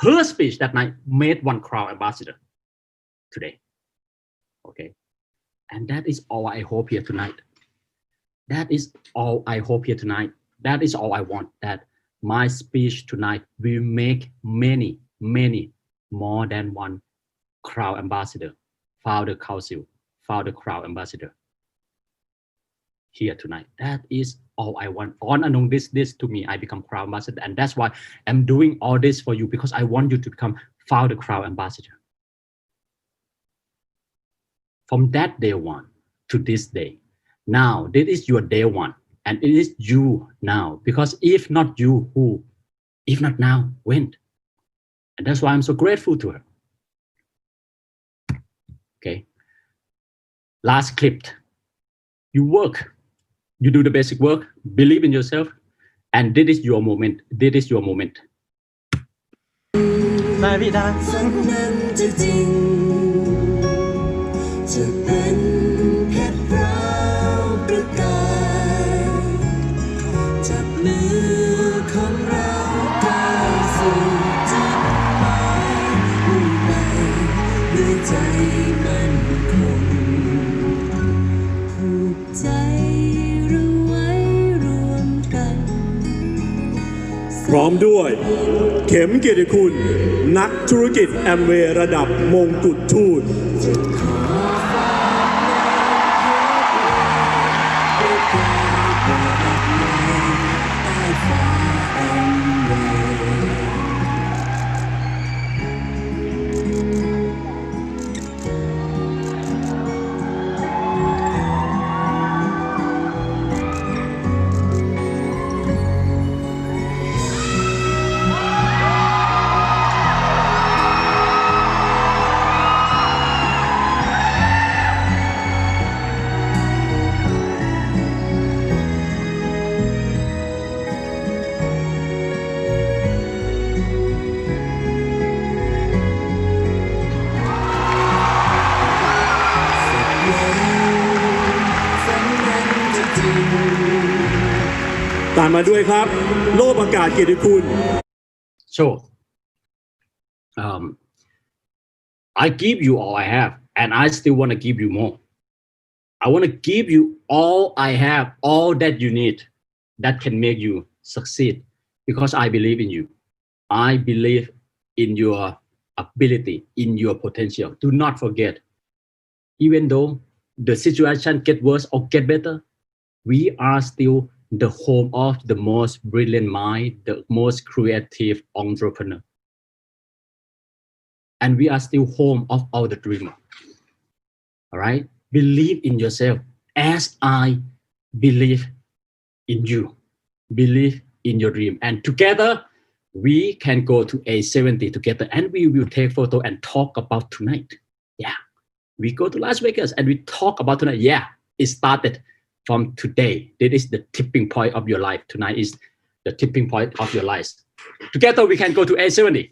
Her speech that night made one crown ambassador today. Okay, and that is all I hope here tonight. That is all I hope here tonight. That is all I want, that my speech tonight will make many, many more than one crown ambassador, founder council, founder crown ambassador here tonight. That is all I want. On Anong, this to me, I become crown ambassador, and that's why I'm doing all this for you, because I want you to become founder crown ambassador. From that day one to this day, now this is your day one, and it is you now. Because if not you, who? If not now, when? And that's why I'm so grateful to her. Okay. Last clip. You work. You do the basic work. Believe in yourself, and this is your moment. This is your moment. ได้พี่ได้ไหม จะเป็นเพชรร้าวประกายจับมือของเราก้าวสู่จุดหมายมุ่งไปด้วยใจมั่นคงผูกใจเราไว้รวมกันพร้อมด้วยเข็มเกียรติคุณนักธุรกิจแอมเวย์ระดับมงกุฎทูต ตามมาด้วยครับโล่ประกาศเกียรติคุณ So I give you all I have, and I still want to give you more. I want to give you all I have, all that you need, that can make you succeed, because I believe in you. I believe in your ability, in your potential. Do not forget, even though the situation get worse or get better, we are still the home of the most brilliant mind, the most creative entrepreneur. And we are still home of all the dreamers. All right? Believe in yourself as I believe in you. Believe in your dream. And together, we can go to A70 together, and we will take photo and talk about tonight. Yeah. We go to Las Vegas and we talk about tonight. Yeah, it started from today. This is the tipping point of your life. Tonight is the tipping point of your life. Together, we can go to A70.